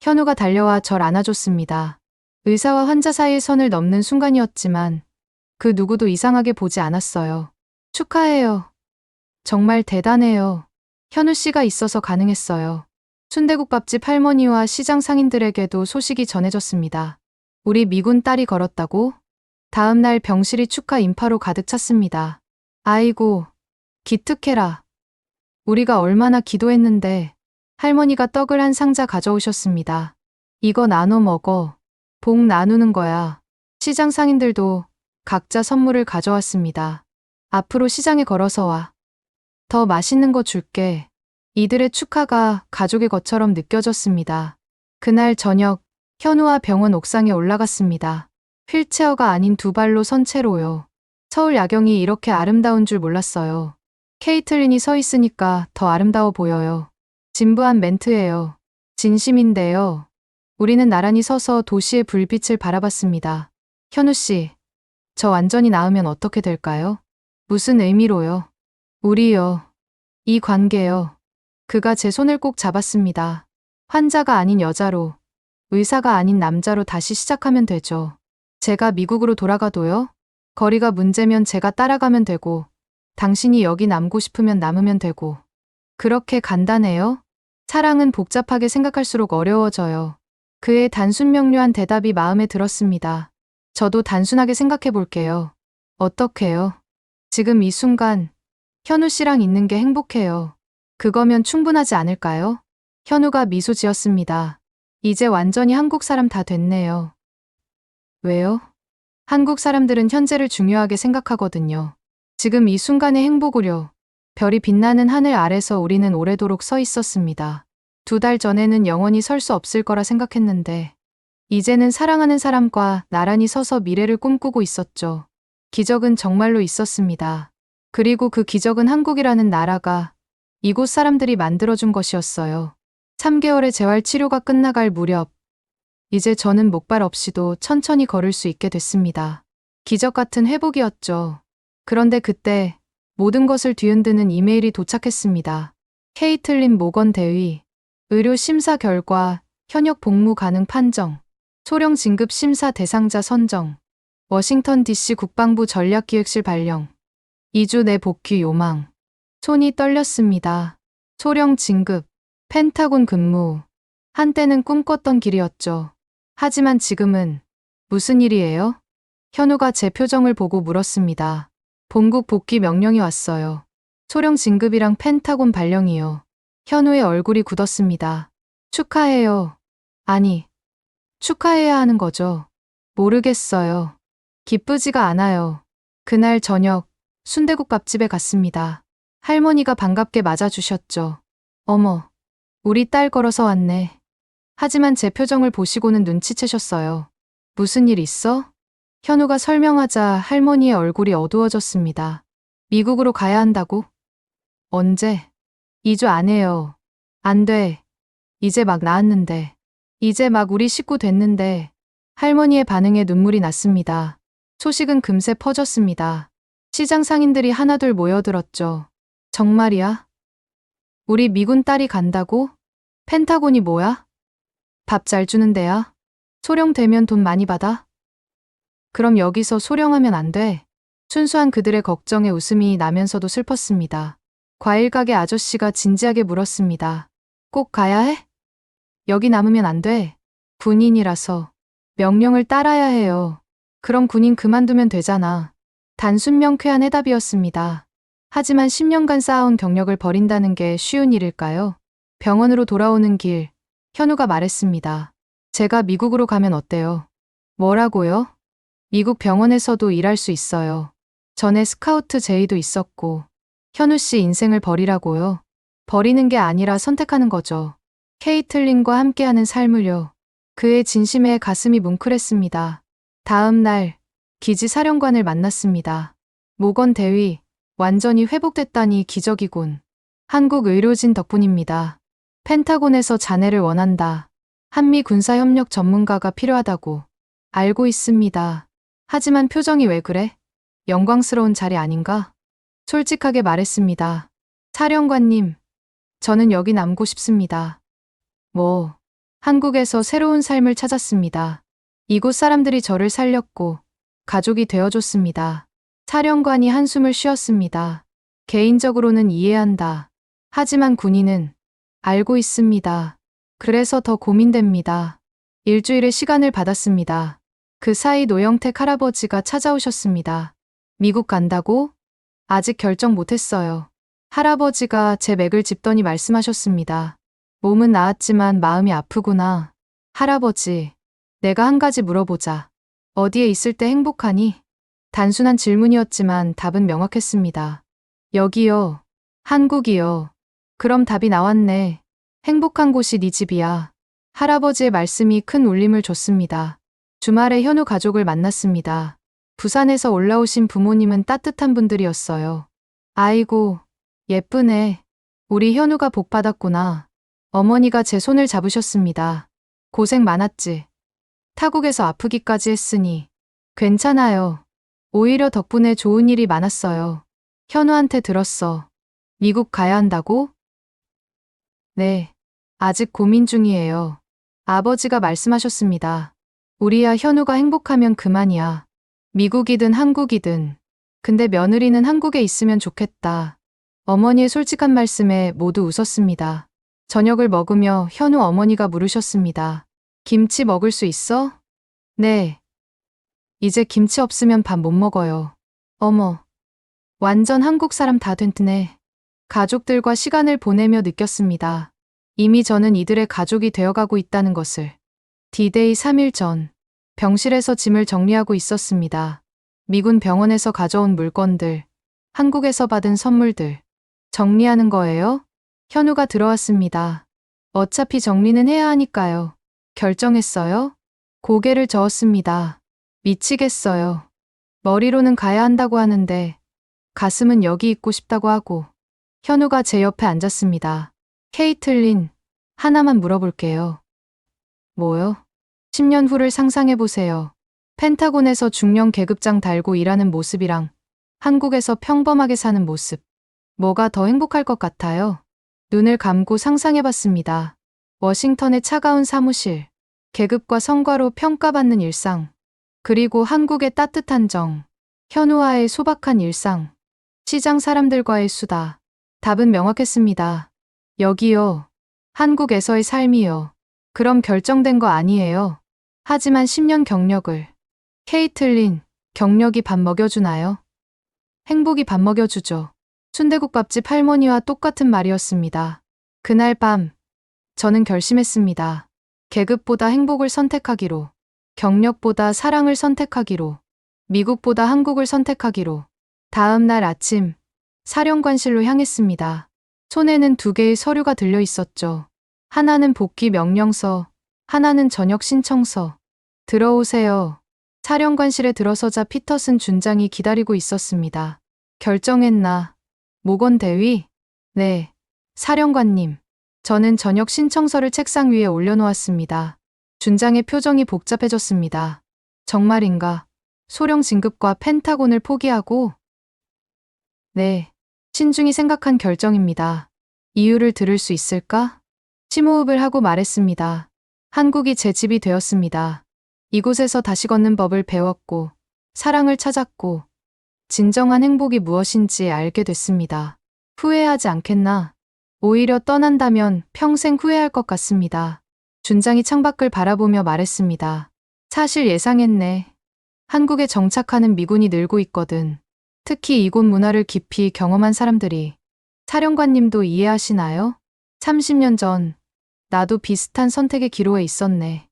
현우가 달려와 절 안아줬습니다. 의사와 환자 사이의 선을 넘는 순간이었지만 그 누구도 이상하게 보지 않았어요. 축하해요. 정말 대단해요. 현우 씨가 있어서 가능했어요. 순대국밥집 할머니와 시장 상인들에게도 소식이 전해졌습니다. 우리 미군 딸이 걸었다고? 다음 날 병실이 축하 인파로 가득 찼습니다. 아이고, 기특해라. 우리가 얼마나 기도했는데. 할머니가 떡을 한 상자 가져오셨습니다. 이거 나눠 먹어. 복 나누는 거야. 시장 상인들도 각자 선물을 가져왔습니다. 앞으로 시장에 걸어서 와. 더 맛있는 거 줄게. 이들의 축하가 가족의 것처럼 느껴졌습니다. 그날 저녁, 현우와 병원 옥상에 올라갔습니다. 휠체어가 아닌 두 발로 선 채로요. 서울 야경이 이렇게 아름다운 줄 몰랐어요. 케이틀린이 서 있으니까 더 아름다워 보여요. 진부한 멘트예요. 진심인데요. 우리는 나란히 서서 도시의 불빛을 바라봤습니다. 현우 씨, 저 완전히 나으면 어떻게 될까요? 무슨 의미로요? 우리요. 이 관계요. 그가 제 손을 꼭 잡았습니다. 환자가 아닌 여자로, 의사가 아닌 남자로 다시 시작하면 되죠. 제가 미국으로 돌아가도요? 거리가 문제면 제가 따라가면 되고, 당신이 여기 남고 싶으면 남으면 되고. 그렇게 간단해요? 사랑은 복잡하게 생각할수록 어려워져요. 그의 단순 명료한 대답이 마음에 들었습니다. 저도 단순하게 생각해 볼게요. 어떻게요? 지금 이 순간, 현우 씨랑 있는 게 행복해요. 그거면 충분하지 않을까요? 현우가 미소 지었습니다. 이제 완전히 한국 사람 다 됐네요. 왜요? 한국 사람들은 현재를 중요하게 생각하거든요. 지금 이 순간의 행복으려. 별이 빛나는 하늘 아래서 우리는 오래도록 서 있었습니다. 2달 전에는 영원히 설 수 없을 거라 생각했는데, 이제는 사랑하는 사람과 나란히 서서 미래를 꿈꾸고 있었죠. 기적은 정말로 있었습니다. 그리고 그 기적은 한국이라는 나라가 이곳 사람들이 만들어준 것이었어요. 3개월의 재활치료가 끝나갈 무렵, 이제 저는 목발 없이도 천천히 걸을 수 있게 됐습니다. 기적 같은 회복이었죠. 그런데 그때 모든 것을 뒤흔드는 이메일이 도착했습니다. 케이틀린 모건 대위, 의료 심사 결과, 현역 복무 가능 판정, 소령 진급 심사 대상자 선정. 워싱턴 DC 국방부 전략기획실 발령. 2주 내 복귀 요망. 손이 떨렸습니다. 소령 진급, 펜타곤 근무. 한때는 꿈꿨던 길이었죠. 하지만 지금은 무슨 일이에요? 현우가 제 표정을 보고 물었습니다. 본국 복귀 명령이 왔어요. 소령 진급이랑 펜타곤 발령이요. 현우의 얼굴이 굳었습니다. 축하해요. 아니, 축하해야 하는 거죠. 모르겠어요. 기쁘지가 않아요. 그날 저녁 순대국밥집에 갔습니다. 할머니가 반갑게 맞아주셨죠. 어머, 우리 딸 걸어서 왔네. 하지만 제 표정을 보시고는 눈치채셨어요. 무슨 일 있어? 현우가 설명하자 할머니의 얼굴이 어두워졌습니다. 미국으로 가야 한다고? 언제? 2주 안에요. 안 돼. 이제 막 나았는데. 이제 막 우리 식구 됐는데. 할머니의 반응에 눈물이 났습니다. 소식은 금세 퍼졌습니다. 시장 상인들이 하나둘 모여들었죠. 정말이야? 우리 미군 딸이 간다고? 펜타곤이 뭐야? 밥 잘 주는 데야? 소령 되면 돈 많이 받아? 그럼 여기서 소령하면 안 돼. 순수한 그들의 걱정에 웃음이 나면서도 슬펐습니다. 과일 가게 아저씨가 진지하게 물었습니다. 꼭 가야 해? 여기 남으면 안 돼. 군인이라서. 명령을 따라야 해요. 그럼 군인 그만두면 되잖아. 단순 명쾌한 해답이었습니다. 하지만 10년간 쌓아온 경력을 버린다는 게 쉬운 일일까요? 병원으로 돌아오는 길, 현우가 말했습니다. 제가 미국으로 가면 어때요? 뭐라고요? 미국 병원에서도 일할 수 있어요. 전에 스카우트 제의도 있었고. 현우 씨 인생을 버리라고요? 버리는 게 아니라 선택하는 거죠. 케이틀린과 함께하는 삶을요. 그의 진심에 가슴이 뭉클했습니다. 다음 날 기지 사령관을 만났습니다. 모건 대위, 완전히 회복됐다니 기적이군. 한국 의료진 덕분입니다. 펜타곤에서 자네를 원한다. 한미 군사협력 전문가가 필요하다고. 알고 있습니다. 하지만 표정이 왜 그래? 영광스러운 자리 아닌가? 솔직하게 말했습니다. 사령관님, 저는 여기 남고 싶습니다. 뭐, 한국에서 새로운 삶을 찾았습니다. 이곳 사람들이 저를 살렸고, 가족이 되어줬습니다. 사령관이 한숨을 쉬었습니다. 개인적으로는 이해한다. 하지만 군인은 알고 있습니다. 그래서 더 고민됩니다. 일주일의 시간을 받았습니다. 그 사이 노영택 할아버지가 찾아오셨습니다. 미국 간다고? 아직 결정 못했어요. 할아버지가 제 맥을 짚더니 말씀하셨습니다. 몸은 나았지만 마음이 아프구나. 할아버지, 내가 한 가지 물어보자. 어디에 있을 때 행복하니? 단순한 질문이었지만 답은 명확했습니다. 여기요. 한국이요. 그럼 답이 나왔네. 행복한 곳이 네 집이야. 할아버지의 말씀이 큰 울림을 줬습니다. 주말에 현우 가족을 만났습니다. 부산에서 올라오신 부모님은 따뜻한 분들이었어요. 아이고, 예쁘네. 우리 현우가 복 받았구나. 어머니가 제 손을 잡으셨습니다. 고생 많았지. 타국에서 아프기까지 했으니. 괜찮아요. 오히려 덕분에 좋은 일이 많았어요. 현우한테 들었어. 미국 가야 한다고? 네. 아직 고민 중이에요. 아버지가 말씀하셨습니다. 우리야 현우가 행복하면 그만이야. 미국이든 한국이든. 근데 며느리는 한국에 있으면 좋겠다. 어머니의 솔직한 말씀에 모두 웃었습니다. 저녁을 먹으며 현우 어머니가 물으셨습니다. 김치 먹을 수 있어? 네. 이제 김치 없으면 밥 못 먹어요. 어머. 완전 한국 사람 다 됐네. 가족들과 시간을 보내며 느꼈습니다. 이미 저는 이들의 가족이 되어가고 있다는 것을. D-Day 3일 전, 병실에서 짐을 정리하고 있었습니다. 미군 병원에서 가져온 물건들, 한국에서 받은 선물들. 정리하는 거예요? 현우가 들어왔습니다. 어차피 정리는 해야 하니까요. 결정했어요? 고개를 저었습니다. 미치겠어요. 머리로는 가야 한다고 하는데 가슴은 여기 있고 싶다고 하고. 현우가 제 옆에 앉았습니다. 케이틀린, 하나만 물어볼게요. 뭐요? 10년 후를 상상해보세요. 펜타곤에서 중령 계급장 달고 일하는 모습이랑 한국에서 평범하게 사는 모습. 뭐가 더 행복할 것 같아요? 눈을 감고 상상해봤습니다. 워싱턴의 차가운 사무실, 계급과 성과로 평가받는 일상. 그리고 한국의 따뜻한 정, 현우와의 소박한 일상, 시장 사람들과의 수다. 답은 명확했습니다. 여기요. 한국에서의 삶이요. 그럼 결정된 거 아니에요. 하지만 10년 경력을. 케이틀린, 경력이 밥 먹여주나요? 행복이 밥 먹여주죠. 순대국밥집 할머니와 똑같은 말이었습니다. 그날 밤, 저는 결심했습니다. 계급보다 행복을 선택하기로, 경력보다 사랑을 선택하기로, 미국보다 한국을 선택하기로. 다음 날 아침, 사령관실로 향했습니다. 손에는 2개의 서류가 들려 있었죠. 하나는 복귀 명령서, 하나는 전역 신청서. 들어오세요. 사령관실에 들어서자 피터슨 준장이 기다리고 있었습니다. 결정했나? 모건 대위? 네. 사령관님. 저는 전역 신청서를 책상 위에 올려놓았습니다. 준장의 표정이 복잡해졌습니다. 정말인가? 소령 진급과 펜타곤을 포기하고? 네. 신중히 생각한 결정입니다. 이유를 들을 수 있을까? 심호흡을 하고 말했습니다. 한국이 제 집이 되었습니다. 이곳에서 다시 걷는 법을 배웠고, 사랑을 찾았고, 진정한 행복이 무엇인지 알게 됐습니다. 후회하지 않겠나? 오히려 떠난다면 평생 후회할 것 같습니다. 준장이 창밖을 바라보며 말했습니다. 사실 예상했네. 한국에 정착하는 미군이 늘고 있거든. 특히 이곳 문화를 깊이 경험한 사람들이. 사령관님도 이해하시나요? 30년 전, 나도 비슷한 선택의 기로에 있었네.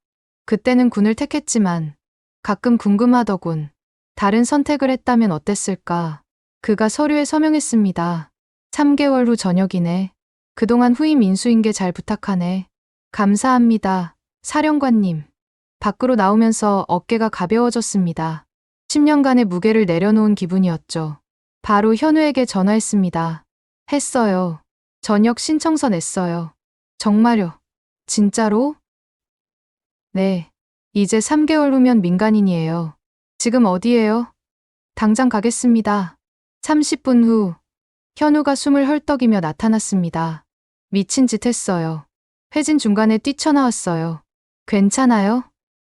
그때는 군을 택했지만 가끔 궁금하더군. 다른 선택을 했다면 어땠을까? 그가 서류에 서명했습니다. 3개월 후 전역이네. 그동안 후임 인수인계 잘 부탁하네. 감사합니다. 사령관님. 밖으로 나오면서 어깨가 가벼워졌습니다. 10년간의 무게를 내려놓은 기분이었죠. 바로 현우에게 전화했습니다. 했어요. 전역 신청서 냈어요. 정말요? 진짜로? 네. 이제 3개월 후면 민간인이에요. 지금 어디예요? 당장 가겠습니다. 30분 후, 현우가 숨을 헐떡이며 나타났습니다. 미친 짓 했어요. 회진 중간에 뛰쳐나왔어요. 괜찮아요?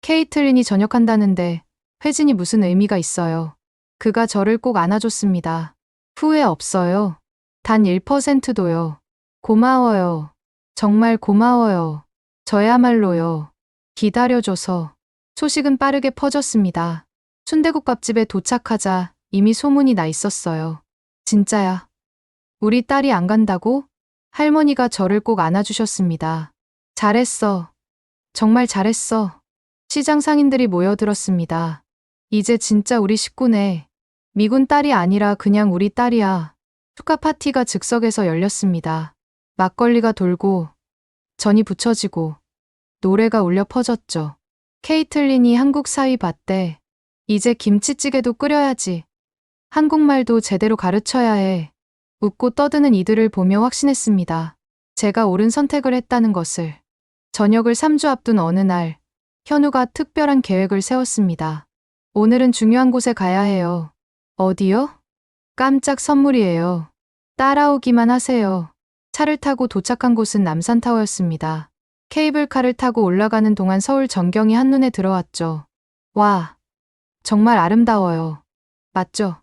케이틀린이 전역한다는데 회진이 무슨 의미가 있어요. 그가 저를 꼭 안아줬습니다. 후회 없어요. 단 1%도요. 고마워요. 정말 고마워요. 저야말로요. 기다려줘서. 소식은 빠르게 퍼졌습니다. 순대국밥집에 도착하자 이미 소문이 나 있었어요. 진짜야. 우리 딸이 안 간다고? 할머니가 저를 꼭 안아주셨습니다. 잘했어. 정말 잘했어. 시장 상인들이 모여들었습니다. 이제 진짜 우리 식구네. 미군 딸이 아니라 그냥 우리 딸이야. 축하 파티가 즉석에서 열렸습니다. 막걸리가 돌고 전이 부쳐지고 노래가 울려 퍼졌죠. 케이틀린이 한국 사위 봤대. 이제 김치찌개도 끓여야지. 한국말도 제대로 가르쳐야 해. 웃고 떠드는 이들을 보며 확신했습니다. 제가 옳은 선택을 했다는 것을. 전역을 3주 앞둔 어느 날, 현우가 특별한 계획을 세웠습니다. 오늘은 중요한 곳에 가야 해요. 어디요? 깜짝 선물이에요. 따라오기만 하세요. 차를 타고 도착한 곳은 남산타워였습니다. 케이블카를 타고 올라가는 동안 서울 전경이 한눈에 들어왔죠. 와, 정말 아름다워요. 맞죠?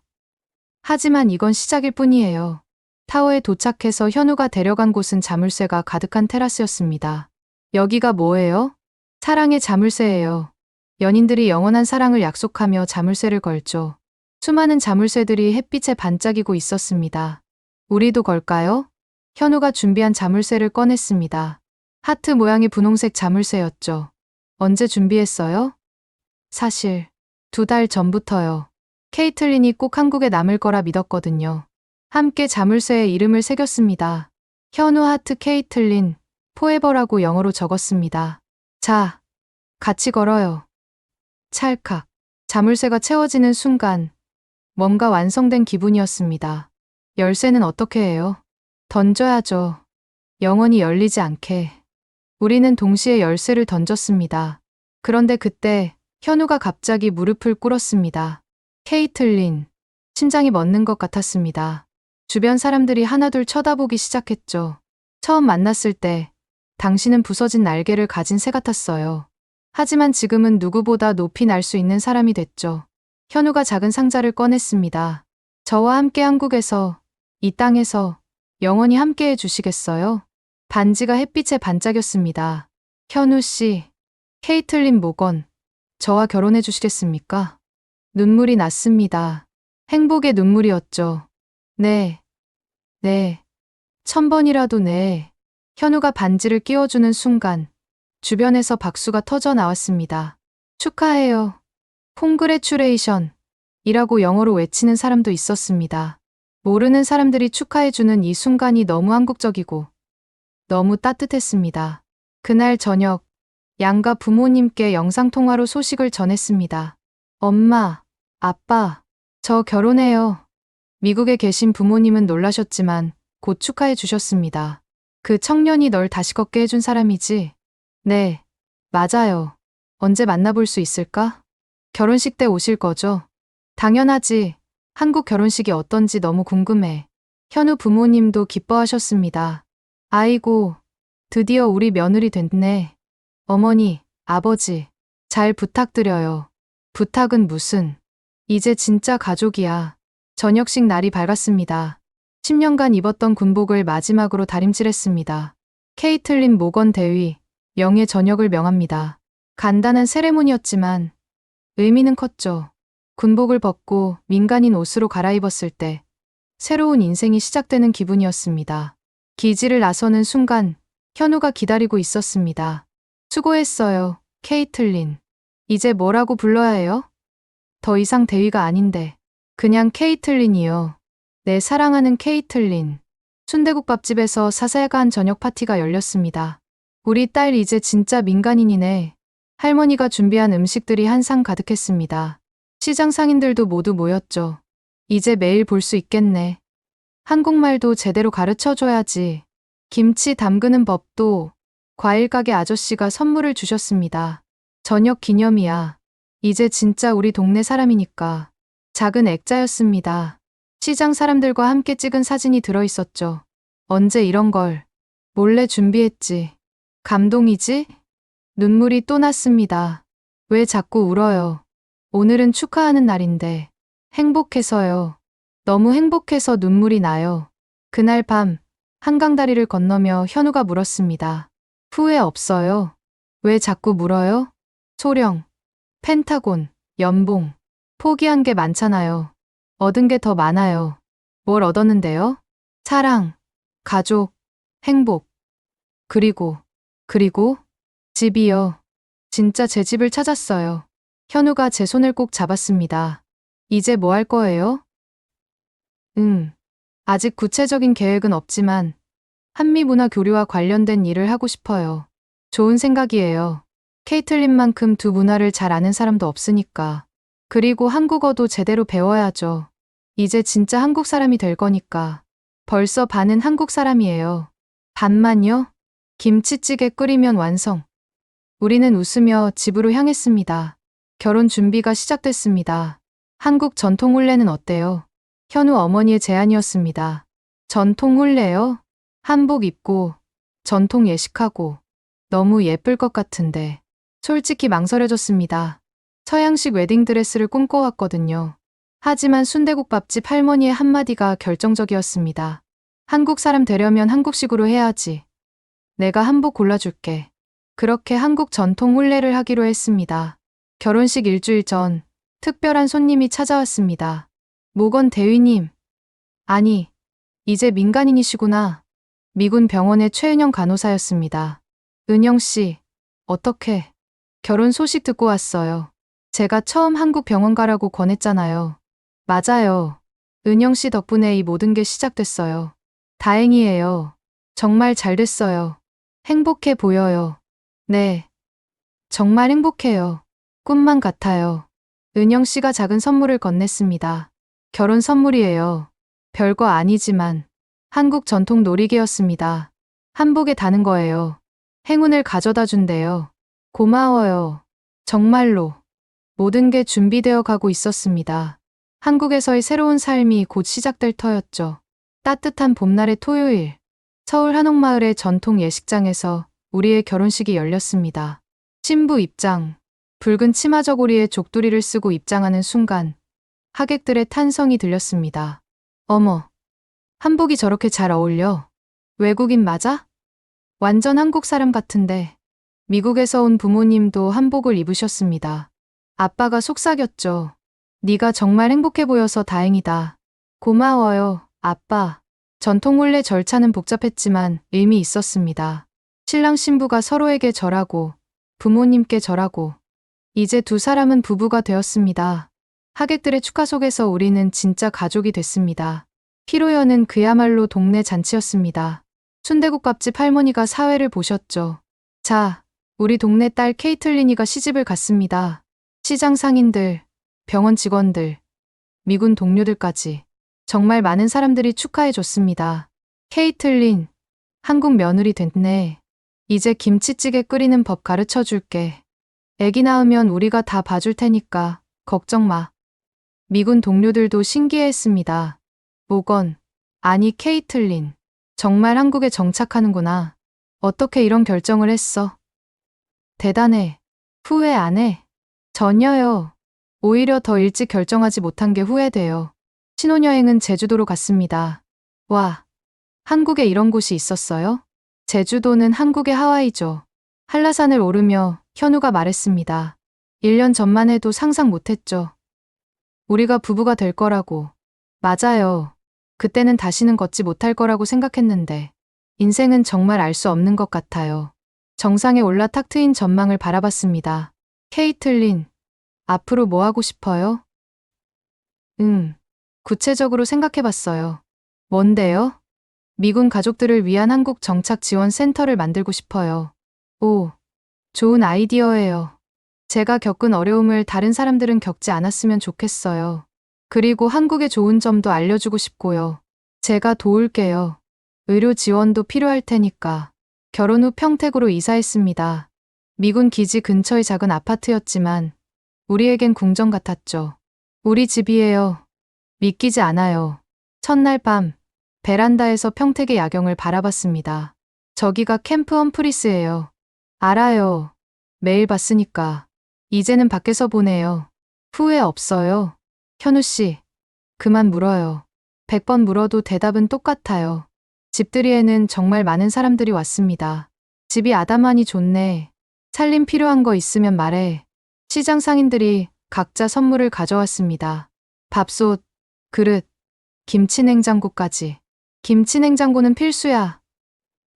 하지만 이건 시작일 뿐이에요. 타워에 도착해서 현우가 데려간 곳은 자물쇠가 가득한 테라스였습니다. 여기가 뭐예요? 사랑의 자물쇠예요. 연인들이 영원한 사랑을 약속하며 자물쇠를 걸죠. 수많은 자물쇠들이 햇빛에 반짝이고 있었습니다. 우리도 걸까요? 현우가 준비한 자물쇠를 꺼냈습니다. 하트 모양의 분홍색 자물쇠였죠. 언제 준비했어요? 사실 2달 전부터요. 케이틀린이 꼭 한국에 남을 거라 믿었거든요. 함께 자물쇠에 이름을 새겼습니다. 현우 하트 케이틀린, 포에버라고 영어로 적었습니다. 자, 같이 걸어요. 찰칵. 자물쇠가 채워지는 순간 뭔가 완성된 기분이었습니다. 열쇠는 어떻게 해요? 던져야죠. 영원히 열리지 않게. 우리는 동시에 열쇠를 던졌습니다. 그런데 그때 현우가 갑자기 무릎을 꿇었습니다. 케이틀린, 심장이 멎는 것 같았습니다. 주변 사람들이 하나둘 쳐다보기 시작했죠. 처음 만났을 때 당신은 부서진 날개를 가진 새 같았어요. 하지만 지금은 누구보다 높이 날 수 있는 사람이 됐죠. 현우가 작은 상자를 꺼냈습니다. 저와 함께 한국에서, 이 땅에서 영원히 함께 해주시겠어요? 반지가 햇빛에 반짝였습니다. 현우 씨, 케이틀린 모건, 저와 결혼해 주시겠습니까? 눈물이 났습니다. 행복의 눈물이었죠. 네, 네, 1000번이라도 네. 현우가 반지를 끼워주는 순간 주변에서 박수가 터져 나왔습니다. 축하해요. 콩그레츄레이션 이라고 영어로 외치는 사람도 있었습니다. 모르는 사람들이 축하해주는 이 순간이 너무 한국적이고 너무 따뜻했습니다. 그날 저녁 양가 부모님께 영상통화로 소식을 전했습니다. 엄마, 아빠, 저 결혼해요. 미국에 계신 부모님은 놀라셨지만 곧 축하해 주셨습니다. 그 청년이 널 다시 걷게 해준 사람이지? 네, 맞아요. 언제 만나볼 수 있을까? 결혼식 때 오실 거죠? 당연하지. 한국 결혼식이 어떤지 너무 궁금해. 현우 부모님도 기뻐하셨습니다. 아이고, 드디어 우리 며느리 됐네. 어머니, 아버지, 잘 부탁드려요. 부탁은 무슨. 이제 진짜 가족이야. 저녁식 날이 밝았습니다. 10년간 입었던 군복을 마지막으로 다림질했습니다. 케이틀린 모건 대위, 영예 저녁을 명합니다. 간단한 세레모니였지만 의미는 컸죠. 군복을 벗고 민간인 옷으로 갈아입었을 때 새로운 인생이 시작되는 기분이었습니다. 기지를 나서는 순간 현우가 기다리고 있었습니다. 수고했어요, 케이틀린. 이제 뭐라고 불러야 해요? 더 이상 대위가 아닌데 그냥 케이틀린이요. 내 사랑하는 케이틀린. 순대국밥집에서 사사야간 저녁 파티가 열렸습니다. 우리 딸 이제 진짜 민간인이네. 할머니가 준비한 음식들이 한상 가득했습니다. 시장 상인들도 모두 모였죠. 이제 매일 볼 수 있겠네. 한국말도 제대로 가르쳐줘야지. 김치 담그는 법도 과일 가게 아저씨가 선물을 주셨습니다. 저녁 기념이야. 이제 진짜 우리 동네 사람이니까. 작은 액자였습니다. 시장 사람들과 함께 찍은 사진이 들어있었죠. 언제 이런 걸 몰래 준비했지. 감동이지? 눈물이 또 났습니다. 왜 자꾸 울어요? 오늘은 축하하는 날인데. 행복해서요. 너무 행복해서 눈물이 나요. 그날 밤 한강다리를 건너며 현우가 물었습니다. 후회 없어요? 왜 자꾸 물어요? 소령, 펜타곤, 연봉. 포기한 게 많잖아요. 얻은 게 더 많아요. 뭘 얻었는데요? 사랑, 가족, 행복. 그리고 집이요. 진짜 제 집을 찾았어요. 현우가 제 손을 꼭 잡았습니다. 이제 뭐 할 거예요? 아직 구체적인 계획은 없지만 한미 문화 교류와 관련된 일을 하고 싶어요. 좋은 생각이에요. 케이틀린만큼 두 문화를 잘 아는 사람도 없으니까. 그리고 한국어도 제대로 배워야죠. 이제 진짜 한국 사람이 될 거니까. 벌써 반은 한국 사람이에요. 반만요? 김치찌개 끓이면 완성. 우리는 웃으며 집으로 향했습니다. 결혼 준비가 시작됐습니다. 한국 전통 혼례는 어때요? 현우 어머니의 제안이었습니다. 전통 혼례요? 한복 입고 전통 예식하고 너무 예쁠 것 같은데. 솔직히 망설여졌습니다. 서양식 웨딩드레스를 꿈꿔왔거든요. 하지만 순대국밥집 할머니의 한마디가 결정적이었습니다. 한국 사람 되려면 한국식으로 해야지. 내가 한복 골라줄게. 그렇게 한국 전통 혼례를 하기로 했습니다. 결혼식 일주일 전 특별한 손님이 찾아왔습니다. 모건 대위님. 아니, 이제 민간인이시구나. 미군 병원의 최은영 간호사였습니다. 은영 씨, 어떻게? 결혼 소식 듣고 왔어요. 제가 처음 한국 병원 가라고 권했잖아요. 맞아요. 은영 씨 덕분에 이 모든 게 시작됐어요. 다행이에요. 정말 잘 됐어요. 행복해 보여요. 네. 정말 행복해요. 꿈만 같아요. 은영 씨가 작은 선물을 건넸습니다. 결혼 선물이에요. 별거 아니지만 한국 전통 놀이개였습니다. 한복에 다는 거예요. 행운을 가져다 준대요. 고마워요. 정말로. 모든 게 준비되어 가고 있었습니다. 한국에서의 새로운 삶이 곧 시작될 터였죠. 따뜻한 봄날의 토요일, 서울 한옥마을의 전통 예식장에서 우리의 결혼식이 열렸습니다. 신부 입장. 붉은 치마 저고리에 족두리를 쓰고 입장하는 순간 하객들의 탄성이 들렸습니다. 어머, 한복이 저렇게 잘 어울려. 외국인 맞아? 완전 한국 사람 같은데. 미국에서 온 부모님도 한복을 입으셨습니다. 아빠가 속삭였죠. 네가 정말 행복해 보여서 다행이다. 고마워요, 아빠. 전통 혼례 절차는 복잡했지만 의미 있었습니다. 신랑 신부가 서로에게 절하고 부모님께 절하고 이제 두 사람은 부부가 되었습니다. 하객들의 축하 속에서 우리는 진짜 가족이 됐습니다. 피로연은 그야말로 동네 잔치였습니다. 순대국밥집 할머니가 사회를 보셨죠. 자, 우리 동네 딸 케이틀린이가 시집을 갔습니다. 시장 상인들, 병원 직원들, 미군 동료들까지 정말 많은 사람들이 축하해 줬습니다. 케이틀린, 한국 며느리 됐네. 이제 김치찌개 끓이는 법 가르쳐 줄게. 애기 낳으면 우리가 다 봐줄 테니까 걱정 마. 미군 동료들도 신기해했습니다. 모건, 아니 케이틀린, 정말 한국에 정착하는구나. 어떻게 이런 결정을 했어? 대단해. 후회 안 해? 전혀요. 오히려 더 일찍 결정하지 못한 게 후회돼요. 신혼여행은 제주도로 갔습니다. 와, 한국에 이런 곳이 있었어요? 제주도는 한국의 하와이죠. 한라산을 오르며 현우가 말했습니다. 1년 전만 해도 상상 못했죠. 우리가 부부가 될 거라고. 맞아요. 그때는 다시는 걷지 못할 거라고 생각했는데 인생은 정말 알 수 없는 것 같아요. 정상에 올라 탁 트인 전망을 바라봤습니다. 케이틀린, 앞으로 뭐 하고 싶어요? 구체적으로 생각해봤어요. 뭔데요? 미군 가족들을 위한 한국 정착 지원 센터를 만들고 싶어요. 오, 좋은 아이디어예요. 제가 겪은 어려움을 다른 사람들은 겪지 않았으면 좋겠어요. 그리고 한국의 좋은 점도 알려주고 싶고요. 제가 도울게요. 의료 지원도 필요할 테니까. 결혼 후 평택으로 이사했습니다. 미군 기지 근처의 작은 아파트였지만 우리에겐 궁전 같았죠. 우리 집이에요. 믿기지 않아요. 첫날 밤 베란다에서 평택의 야경을 바라봤습니다. 저기가 캠프 험프리스예요. 알아요. 매일 봤으니까. 이제는 밖에서 보네요. 후회 없어요. 현우 씨, 그만 물어요. 100번 물어도 대답은 똑같아요. 집들이에는 정말 많은 사람들이 왔습니다. 집이 아담하니 좋네. 살림 필요한 거 있으면 말해. 시장 상인들이 각자 선물을 가져왔습니다. 밥솥, 그릇, 김치냉장고까지. 김치냉장고는 필수야.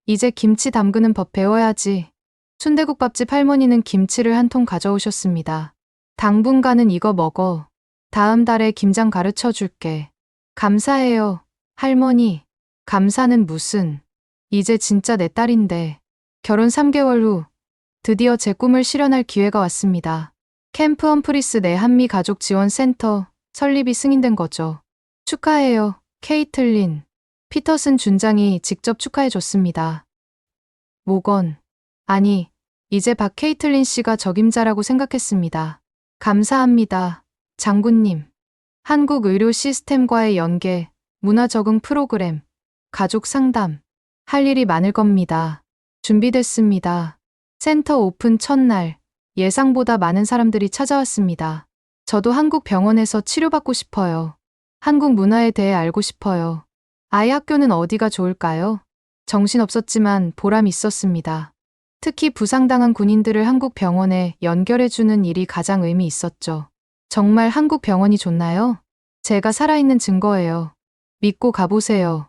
이제 김치 담그는 법 배워야지. 순대국밥집 할머니는 김치를 한 통 가져오셨습니다. 당분간은 이거 먹어. 다음 달에 김장 가르쳐 줄게. 감사해요, 할머니. 감사는 무슨. 이제 진짜 내 딸인데. 결혼 3개월 후 드디어 제 꿈을 실현할 기회가 왔습니다. 캠프 험프리스 내 한미 가족 지원 센터 설립이 승인된 거죠. 축하해요, 케이틀린. 피터슨 준장이 직접 축하해 줬습니다. 모건. 아니, 이제 박 케이틀린 씨가 적임자라고 생각했습니다. 감사합니다, 장군님. 한국 의료 시스템과의 연계, 문화 적응 프로그램, 가족 상담. 할 일이 많을 겁니다. 준비됐습니다. 센터 오픈 첫날, 예상보다 많은 사람들이 찾아왔습니다. 저도 한국 병원에서 치료받고 싶어요. 한국 문화에 대해 알고 싶어요. 아이 학교는 어디가 좋을까요? 정신없었지만 보람 있었습니다. 특히 부상당한 군인들을 한국 병원에 연결해주는 일이 가장 의미 있었죠. 정말 한국 병원이 좋나요? 제가 살아있는 증거예요. 믿고 가보세요.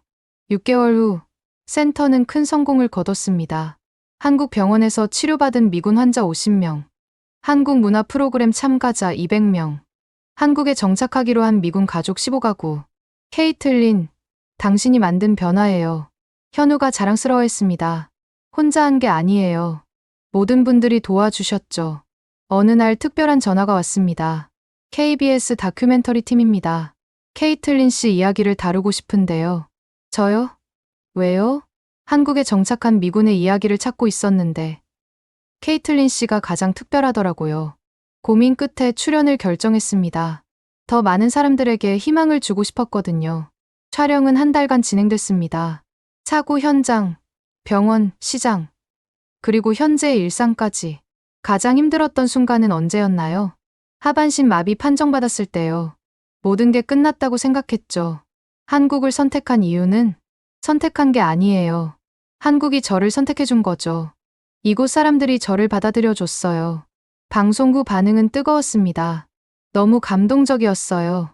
6개월 후 센터는 큰 성공을 거뒀습니다. 한국 병원에서 치료받은 미군 환자 50명, 한국 문화 프로그램 참가자 200명, 한국에 정착하기로 한 미군 가족 15가구. 케이틀린, 당신이 만든 변화예요. 현우가 자랑스러워했습니다. 혼자 한 게 아니에요. 모든 분들이 도와주셨죠. 어느 날 특별한 전화가 왔습니다. KBS 다큐멘터리 팀입니다. 케이틀린 씨 이야기를 다루고 싶은데요. 저요? 왜요? 한국에 정착한 미군의 이야기를 찾고 있었는데 케이틀린 씨가 가장 특별하더라고요. 고민 끝에 출연을 결정했습니다. 더 많은 사람들에게 희망을 주고 싶었거든요. 촬영은 한 달간 진행됐습니다. 사고 현장, 병원, 시장, 그리고 현재의 일상까지 가장 힘들었던 순간은 언제였나요? 하반신 마비 판정받았을 때요. 모든 게 끝났다고 생각했죠. 한국을 선택한 이유는 선택한 게 아니에요. 한국이 저를 선택해 준 거죠. 이곳 사람들이 저를 받아들여 줬어요. 방송 후 반응은 뜨거웠습니다. 너무 감동적이었어요.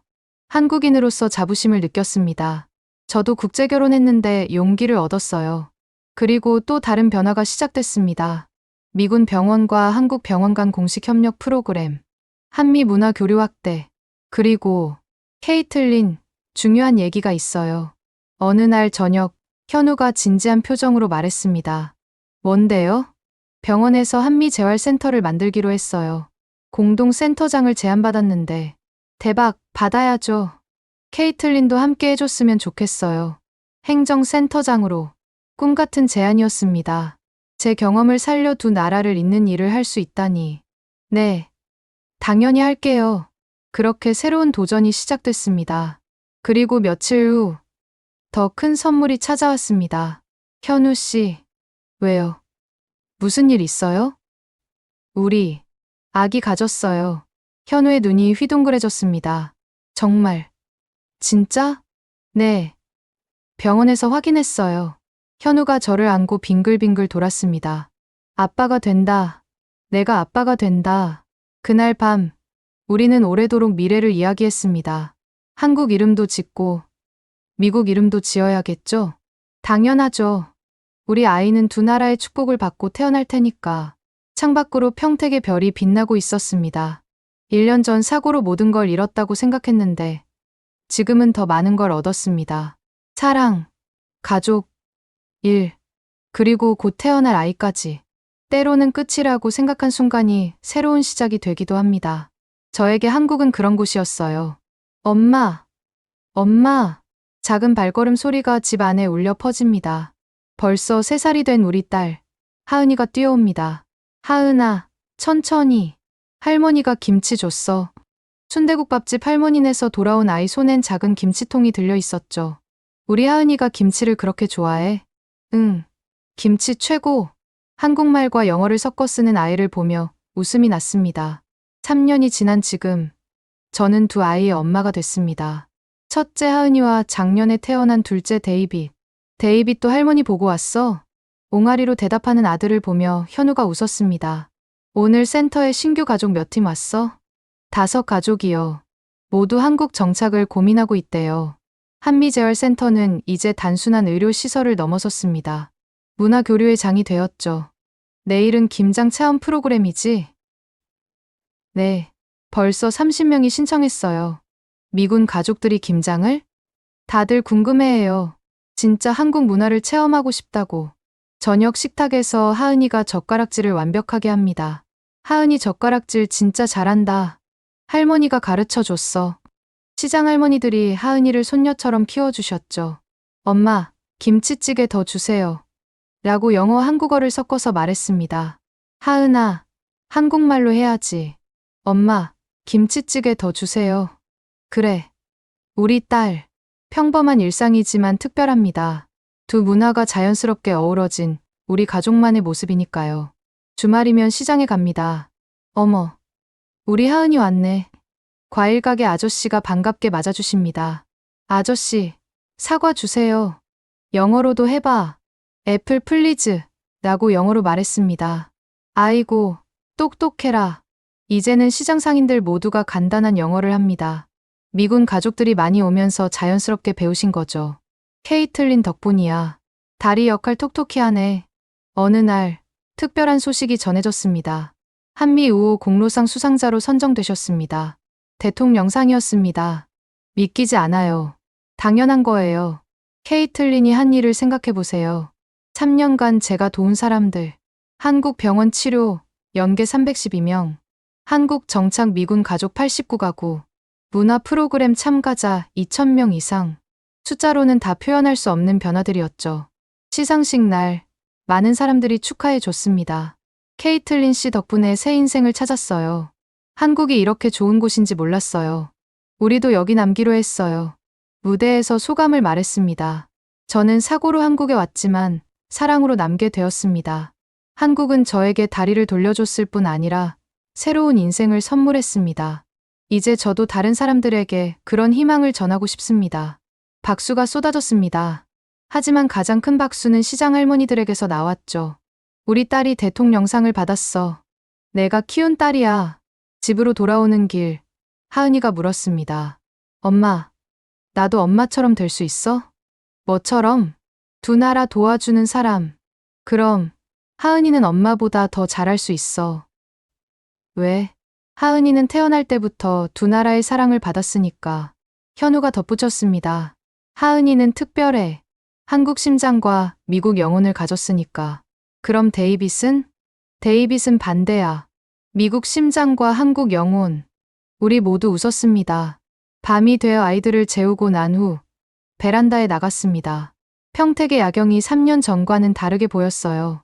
한국인으로서 자부심을 느꼈습니다. 저도 국제 결혼했는데 용기를 얻었어요. 그리고 또 다른 변화가 시작됐습니다. 미군 병원과 한국 병원 간 공식 협력 프로그램, 한미 문화 교류 확대, 그리고 케이틀린, 중요한 얘기가 있어요. 어느 날 저녁, 현우가 진지한 표정으로 말했습니다. 뭔데요? 병원에서 한미재활센터를 만들기로 했어요. 공동센터장을 제안받았는데, 대박, 받아야죠. 케이틀린도 함께 해줬으면 좋겠어요. 행정센터장으로. 꿈같은 제안이었습니다. 제 경험을 살려 두 나라를 잇는 일을 할 수 있다니. 네. 당연히 할게요. 그렇게 새로운 도전이 시작됐습니다. 그리고 며칠 후, 더 큰 선물이 찾아왔습니다. 현우 씨. 왜요? 무슨 일 있어요? 우리, 아기 가졌어요. 현우의 눈이 휘둥그레졌습니다. 정말. 진짜? 네. 병원에서 확인했어요. 현우가 저를 안고 빙글빙글 돌았습니다. 아빠가 된다. 내가 아빠가 된다. 그날 밤, 우리는 오래도록 미래를 이야기했습니다. 한국 이름도 짓고, 미국 이름도 지어야겠죠? 당연하죠. 우리 아이는 두 나라의 축복을 받고 태어날 테니까. 창밖으로 평택의 별이 빛나고 있었습니다. 1년 전 사고로 모든 걸 잃었다고 생각했는데, 지금은 더 많은 걸 얻었습니다. 사랑, 가족, 일, 그리고 곧 태어날 아이까지. 때로는 끝이라고 생각한 순간이 새로운 시작이 되기도 합니다. 저에게 한국은 그런 곳이었어요. 엄마, 엄마. 작은 발걸음 소리가 집 안에 울려 퍼집니다. 벌써 3살이 된 우리 딸, 하은이가 뛰어옵니다. 하은아, 천천히. 할머니가 김치 줬어. 순대국밥집 할머니네서 돌아온 아이 손엔 작은 김치통이 들려 있었죠. 우리 하은이가 김치를 그렇게 좋아해? 응. 김치 최고. 한국말과 영어를 섞어 쓰는 아이를 보며 웃음이 났습니다. 3년이 지난 지금, 저는 두 아이의 엄마가 됐습니다. 첫째 하은이와 작년에 태어난 둘째 데이빗. 데이빗도 할머니 보고 왔어? 옹알이로 대답하는 아들을 보며 현우가 웃었습니다. 오늘 센터에 신규 가족 몇 팀 왔어? 5 가족이요. 모두 한국 정착을 고민하고 있대요. 한미재활센터는 이제 단순한 의료시설을 넘어섰습니다. 문화교류의 장이 되었죠. 내일은 김장 체험 프로그램이지? 네. 벌써 30명이 신청했어요. 미군 가족들이 김장을? 다들 궁금해해요. 진짜 한국 문화를 체험하고 싶다고. 저녁 식탁에서 하은이가 젓가락질을 완벽하게 합니다. 하은이 젓가락질 진짜 잘한다. 할머니가 가르쳐 줬어. 시장 할머니들이 하은이를 손녀처럼 키워주셨죠. 엄마, 김치찌개 더 주세요. 라고 영어 한국어를 섞어서 말했습니다. 하은아, 한국말로 해야지. 엄마, 김치찌개 더 주세요. 그래. 우리 딸. 평범한 일상이지만 특별합니다. 두 문화가 자연스럽게 어우러진 우리 가족만의 모습이니까요. 주말이면 시장에 갑니다. 어머, 우리 하은이 왔네. 과일 가게 아저씨가 반갑게 맞아주십니다. 아저씨, 사과 주세요. 영어로도 해봐. 애플 플리즈. 라고 영어로 말했습니다. 아이고, 똑똑해라. 이제는 시장 상인들 모두가 간단한 영어를 합니다. 미군 가족들이 많이 오면서 자연스럽게 배우신 거죠. 케이틀린 덕분이야. 다리 역할 톡톡히 하네. 어느 날, 특별한 소식이 전해졌습니다. 한미 우호 공로상 수상자로 선정되셨습니다. 대통령상이었습니다. 믿기지 않아요. 당연한 거예요. 케이틀린이 한 일을 생각해보세요. 3년간 제가 도운 사람들. 한국 병원 치료, 연계 312명. 한국 정착 미군 가족 89가구. 문화 프로그램 참가자 2,000명 이상. 숫자로는 다 표현할 수 없는 변화들이었죠. 시상식 날, 많은 사람들이 축하해 줬습니다. 케이틀린 씨 덕분에 새 인생을 찾았어요. 한국이 이렇게 좋은 곳인지 몰랐어요. 우리도 여기 남기로 했어요. 무대에서 소감을 말했습니다. 저는 사고로 한국에 왔지만 사랑으로 남게 되었습니다. 한국은 저에게 다리를 돌려줬을 뿐 아니라 새로운 인생을 선물했습니다. 이제 저도 다른 사람들에게 그런 희망을 전하고 싶습니다. 박수가 쏟아졌습니다. 하지만 가장 큰 박수는 시장 할머니들에게서 나왔죠. 우리 딸이 대통령상을 받았어. 내가 키운 딸이야. 집으로 돌아오는 길, 하은이가 물었습니다. 엄마, 나도 엄마처럼 될 수 있어? 뭐처럼? 두 나라 도와주는 사람. 그럼, 하은이는 엄마보다 더 잘할 수 있어. 왜? 하은이는 태어날 때부터 두 나라의 사랑을 받았으니까. 현우가 덧붙였습니다. 하은이는 특별해. 한국 심장과 미국 영혼을 가졌으니까. 그럼 데이빗은? 데이빗은 반대야. 미국 심장과 한국 영혼. 우리 모두 웃었습니다. 밤이 되어 아이들을 재우고 난 후 베란다에 나갔습니다. 평택의 야경이 3년 전과는 다르게 보였어요.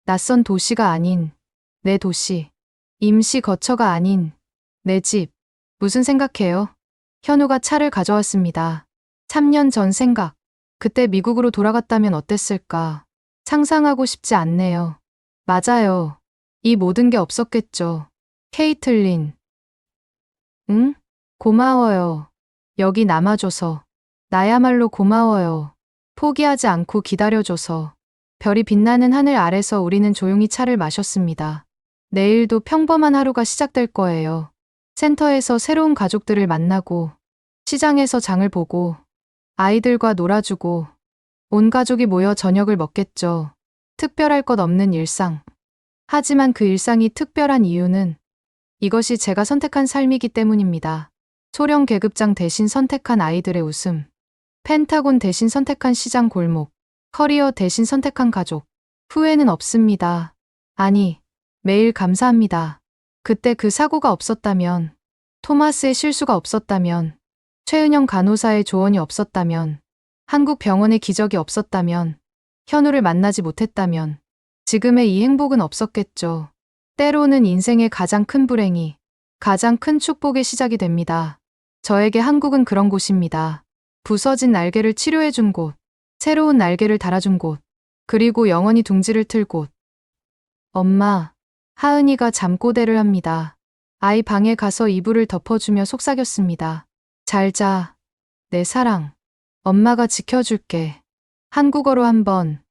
낯선 도시가 아닌 내 도시. 임시 거처가 아닌 내 집. 무슨 생각해요? 현우가 차를 가져왔습니다. 3년 전 생각. 그때 미국으로 돌아갔다면 어땠을까? 상상하고 싶지 않네요. 맞아요. 이 모든 게 없었겠죠. 케이틀린. 응? 고마워요. 여기 남아줘서. 나야말로 고마워요. 포기하지 않고 기다려줘서. 별이 빛나는 하늘 아래서 우리는 조용히 차를 마셨습니다. 내일도 평범한 하루가 시작될 거예요. 센터에서 새로운 가족들을 만나고, 시장에서 장을 보고, 아이들과 놀아주고, 온 가족이 모여 저녁을 먹겠죠. 특별할 것 없는 일상. 하지만 그 일상이 특별한 이유는 이것이 제가 선택한 삶이기 때문입니다. 소령 계급장 대신 선택한 아이들의 웃음. 펜타곤 대신 선택한 시장 골목. 커리어 대신 선택한 가족. 후회는 없습니다. 아니, 매일 감사합니다. 그때 그 사고가 없었다면, 토마스의 실수가 없었다면, 최은영 간호사의 조언이 없었다면, 한국 병원의 기적이 없었다면, 현우를 만나지 못했다면, 지금의 이 행복은 없었겠죠. 때로는 인생의 가장 큰 불행이 가장 큰 축복의 시작이 됩니다. 저에게 한국은 그런 곳입니다. 부서진 날개를 치료해준 곳, 새로운 날개를 달아준 곳, 그리고 영원히 둥지를 틀 곳. 엄마, 하은이가 잠꼬대를 합니다. 아이 방에 가서 이불을 덮어주며 속삭였습니다. 잘 자, 내 사랑. 엄마가 지켜줄게. 한국어로 한 번,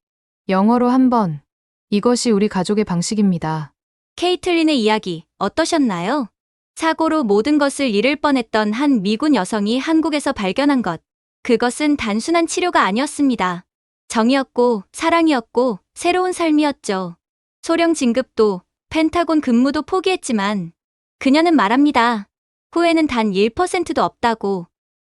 영어로 한 번. 이것이 우리 가족의 방식입니다.
케이틀린의 이야기 어떠셨나요? 사고로 모든 것을 잃을 뻔했던 한 미군 여성이 한국에서 발견한 것. 그것은 단순한 치료가 아니었습니다. 정이었고, 사랑이었고, 새로운 삶이었죠. 소령 진급도, 펜타곤 근무도 포기했지만, 그녀는 말합니다. 후회는 단 1%도 없다고.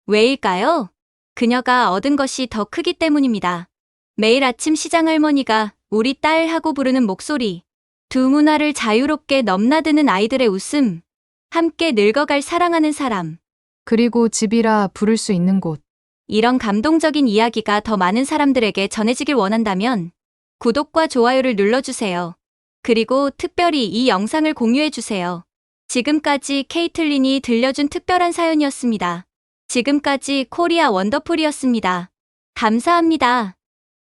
왜일까요? 그녀가 얻은 것이 더 크기 때문입니다. 매일 아침 시장 할머니가 우리 딸 하고 부르는 목소리, 두 문화를 자유롭게 넘나드는 아이들의 웃음, 함께 늙어갈 사랑하는 사람.
그리고 집이라 부를 수 있는 곳.
이런 감동적인 이야기가 더 많은 사람들에게 전해지길 원한다면 구독과 좋아요를 눌러주세요. 그리고 특별히 이 영상을 공유해주세요. 지금까지 케이틀린이 들려준 특별한 사연이었습니다. 지금까지 코리아 원더풀이었습니다. 감사합니다.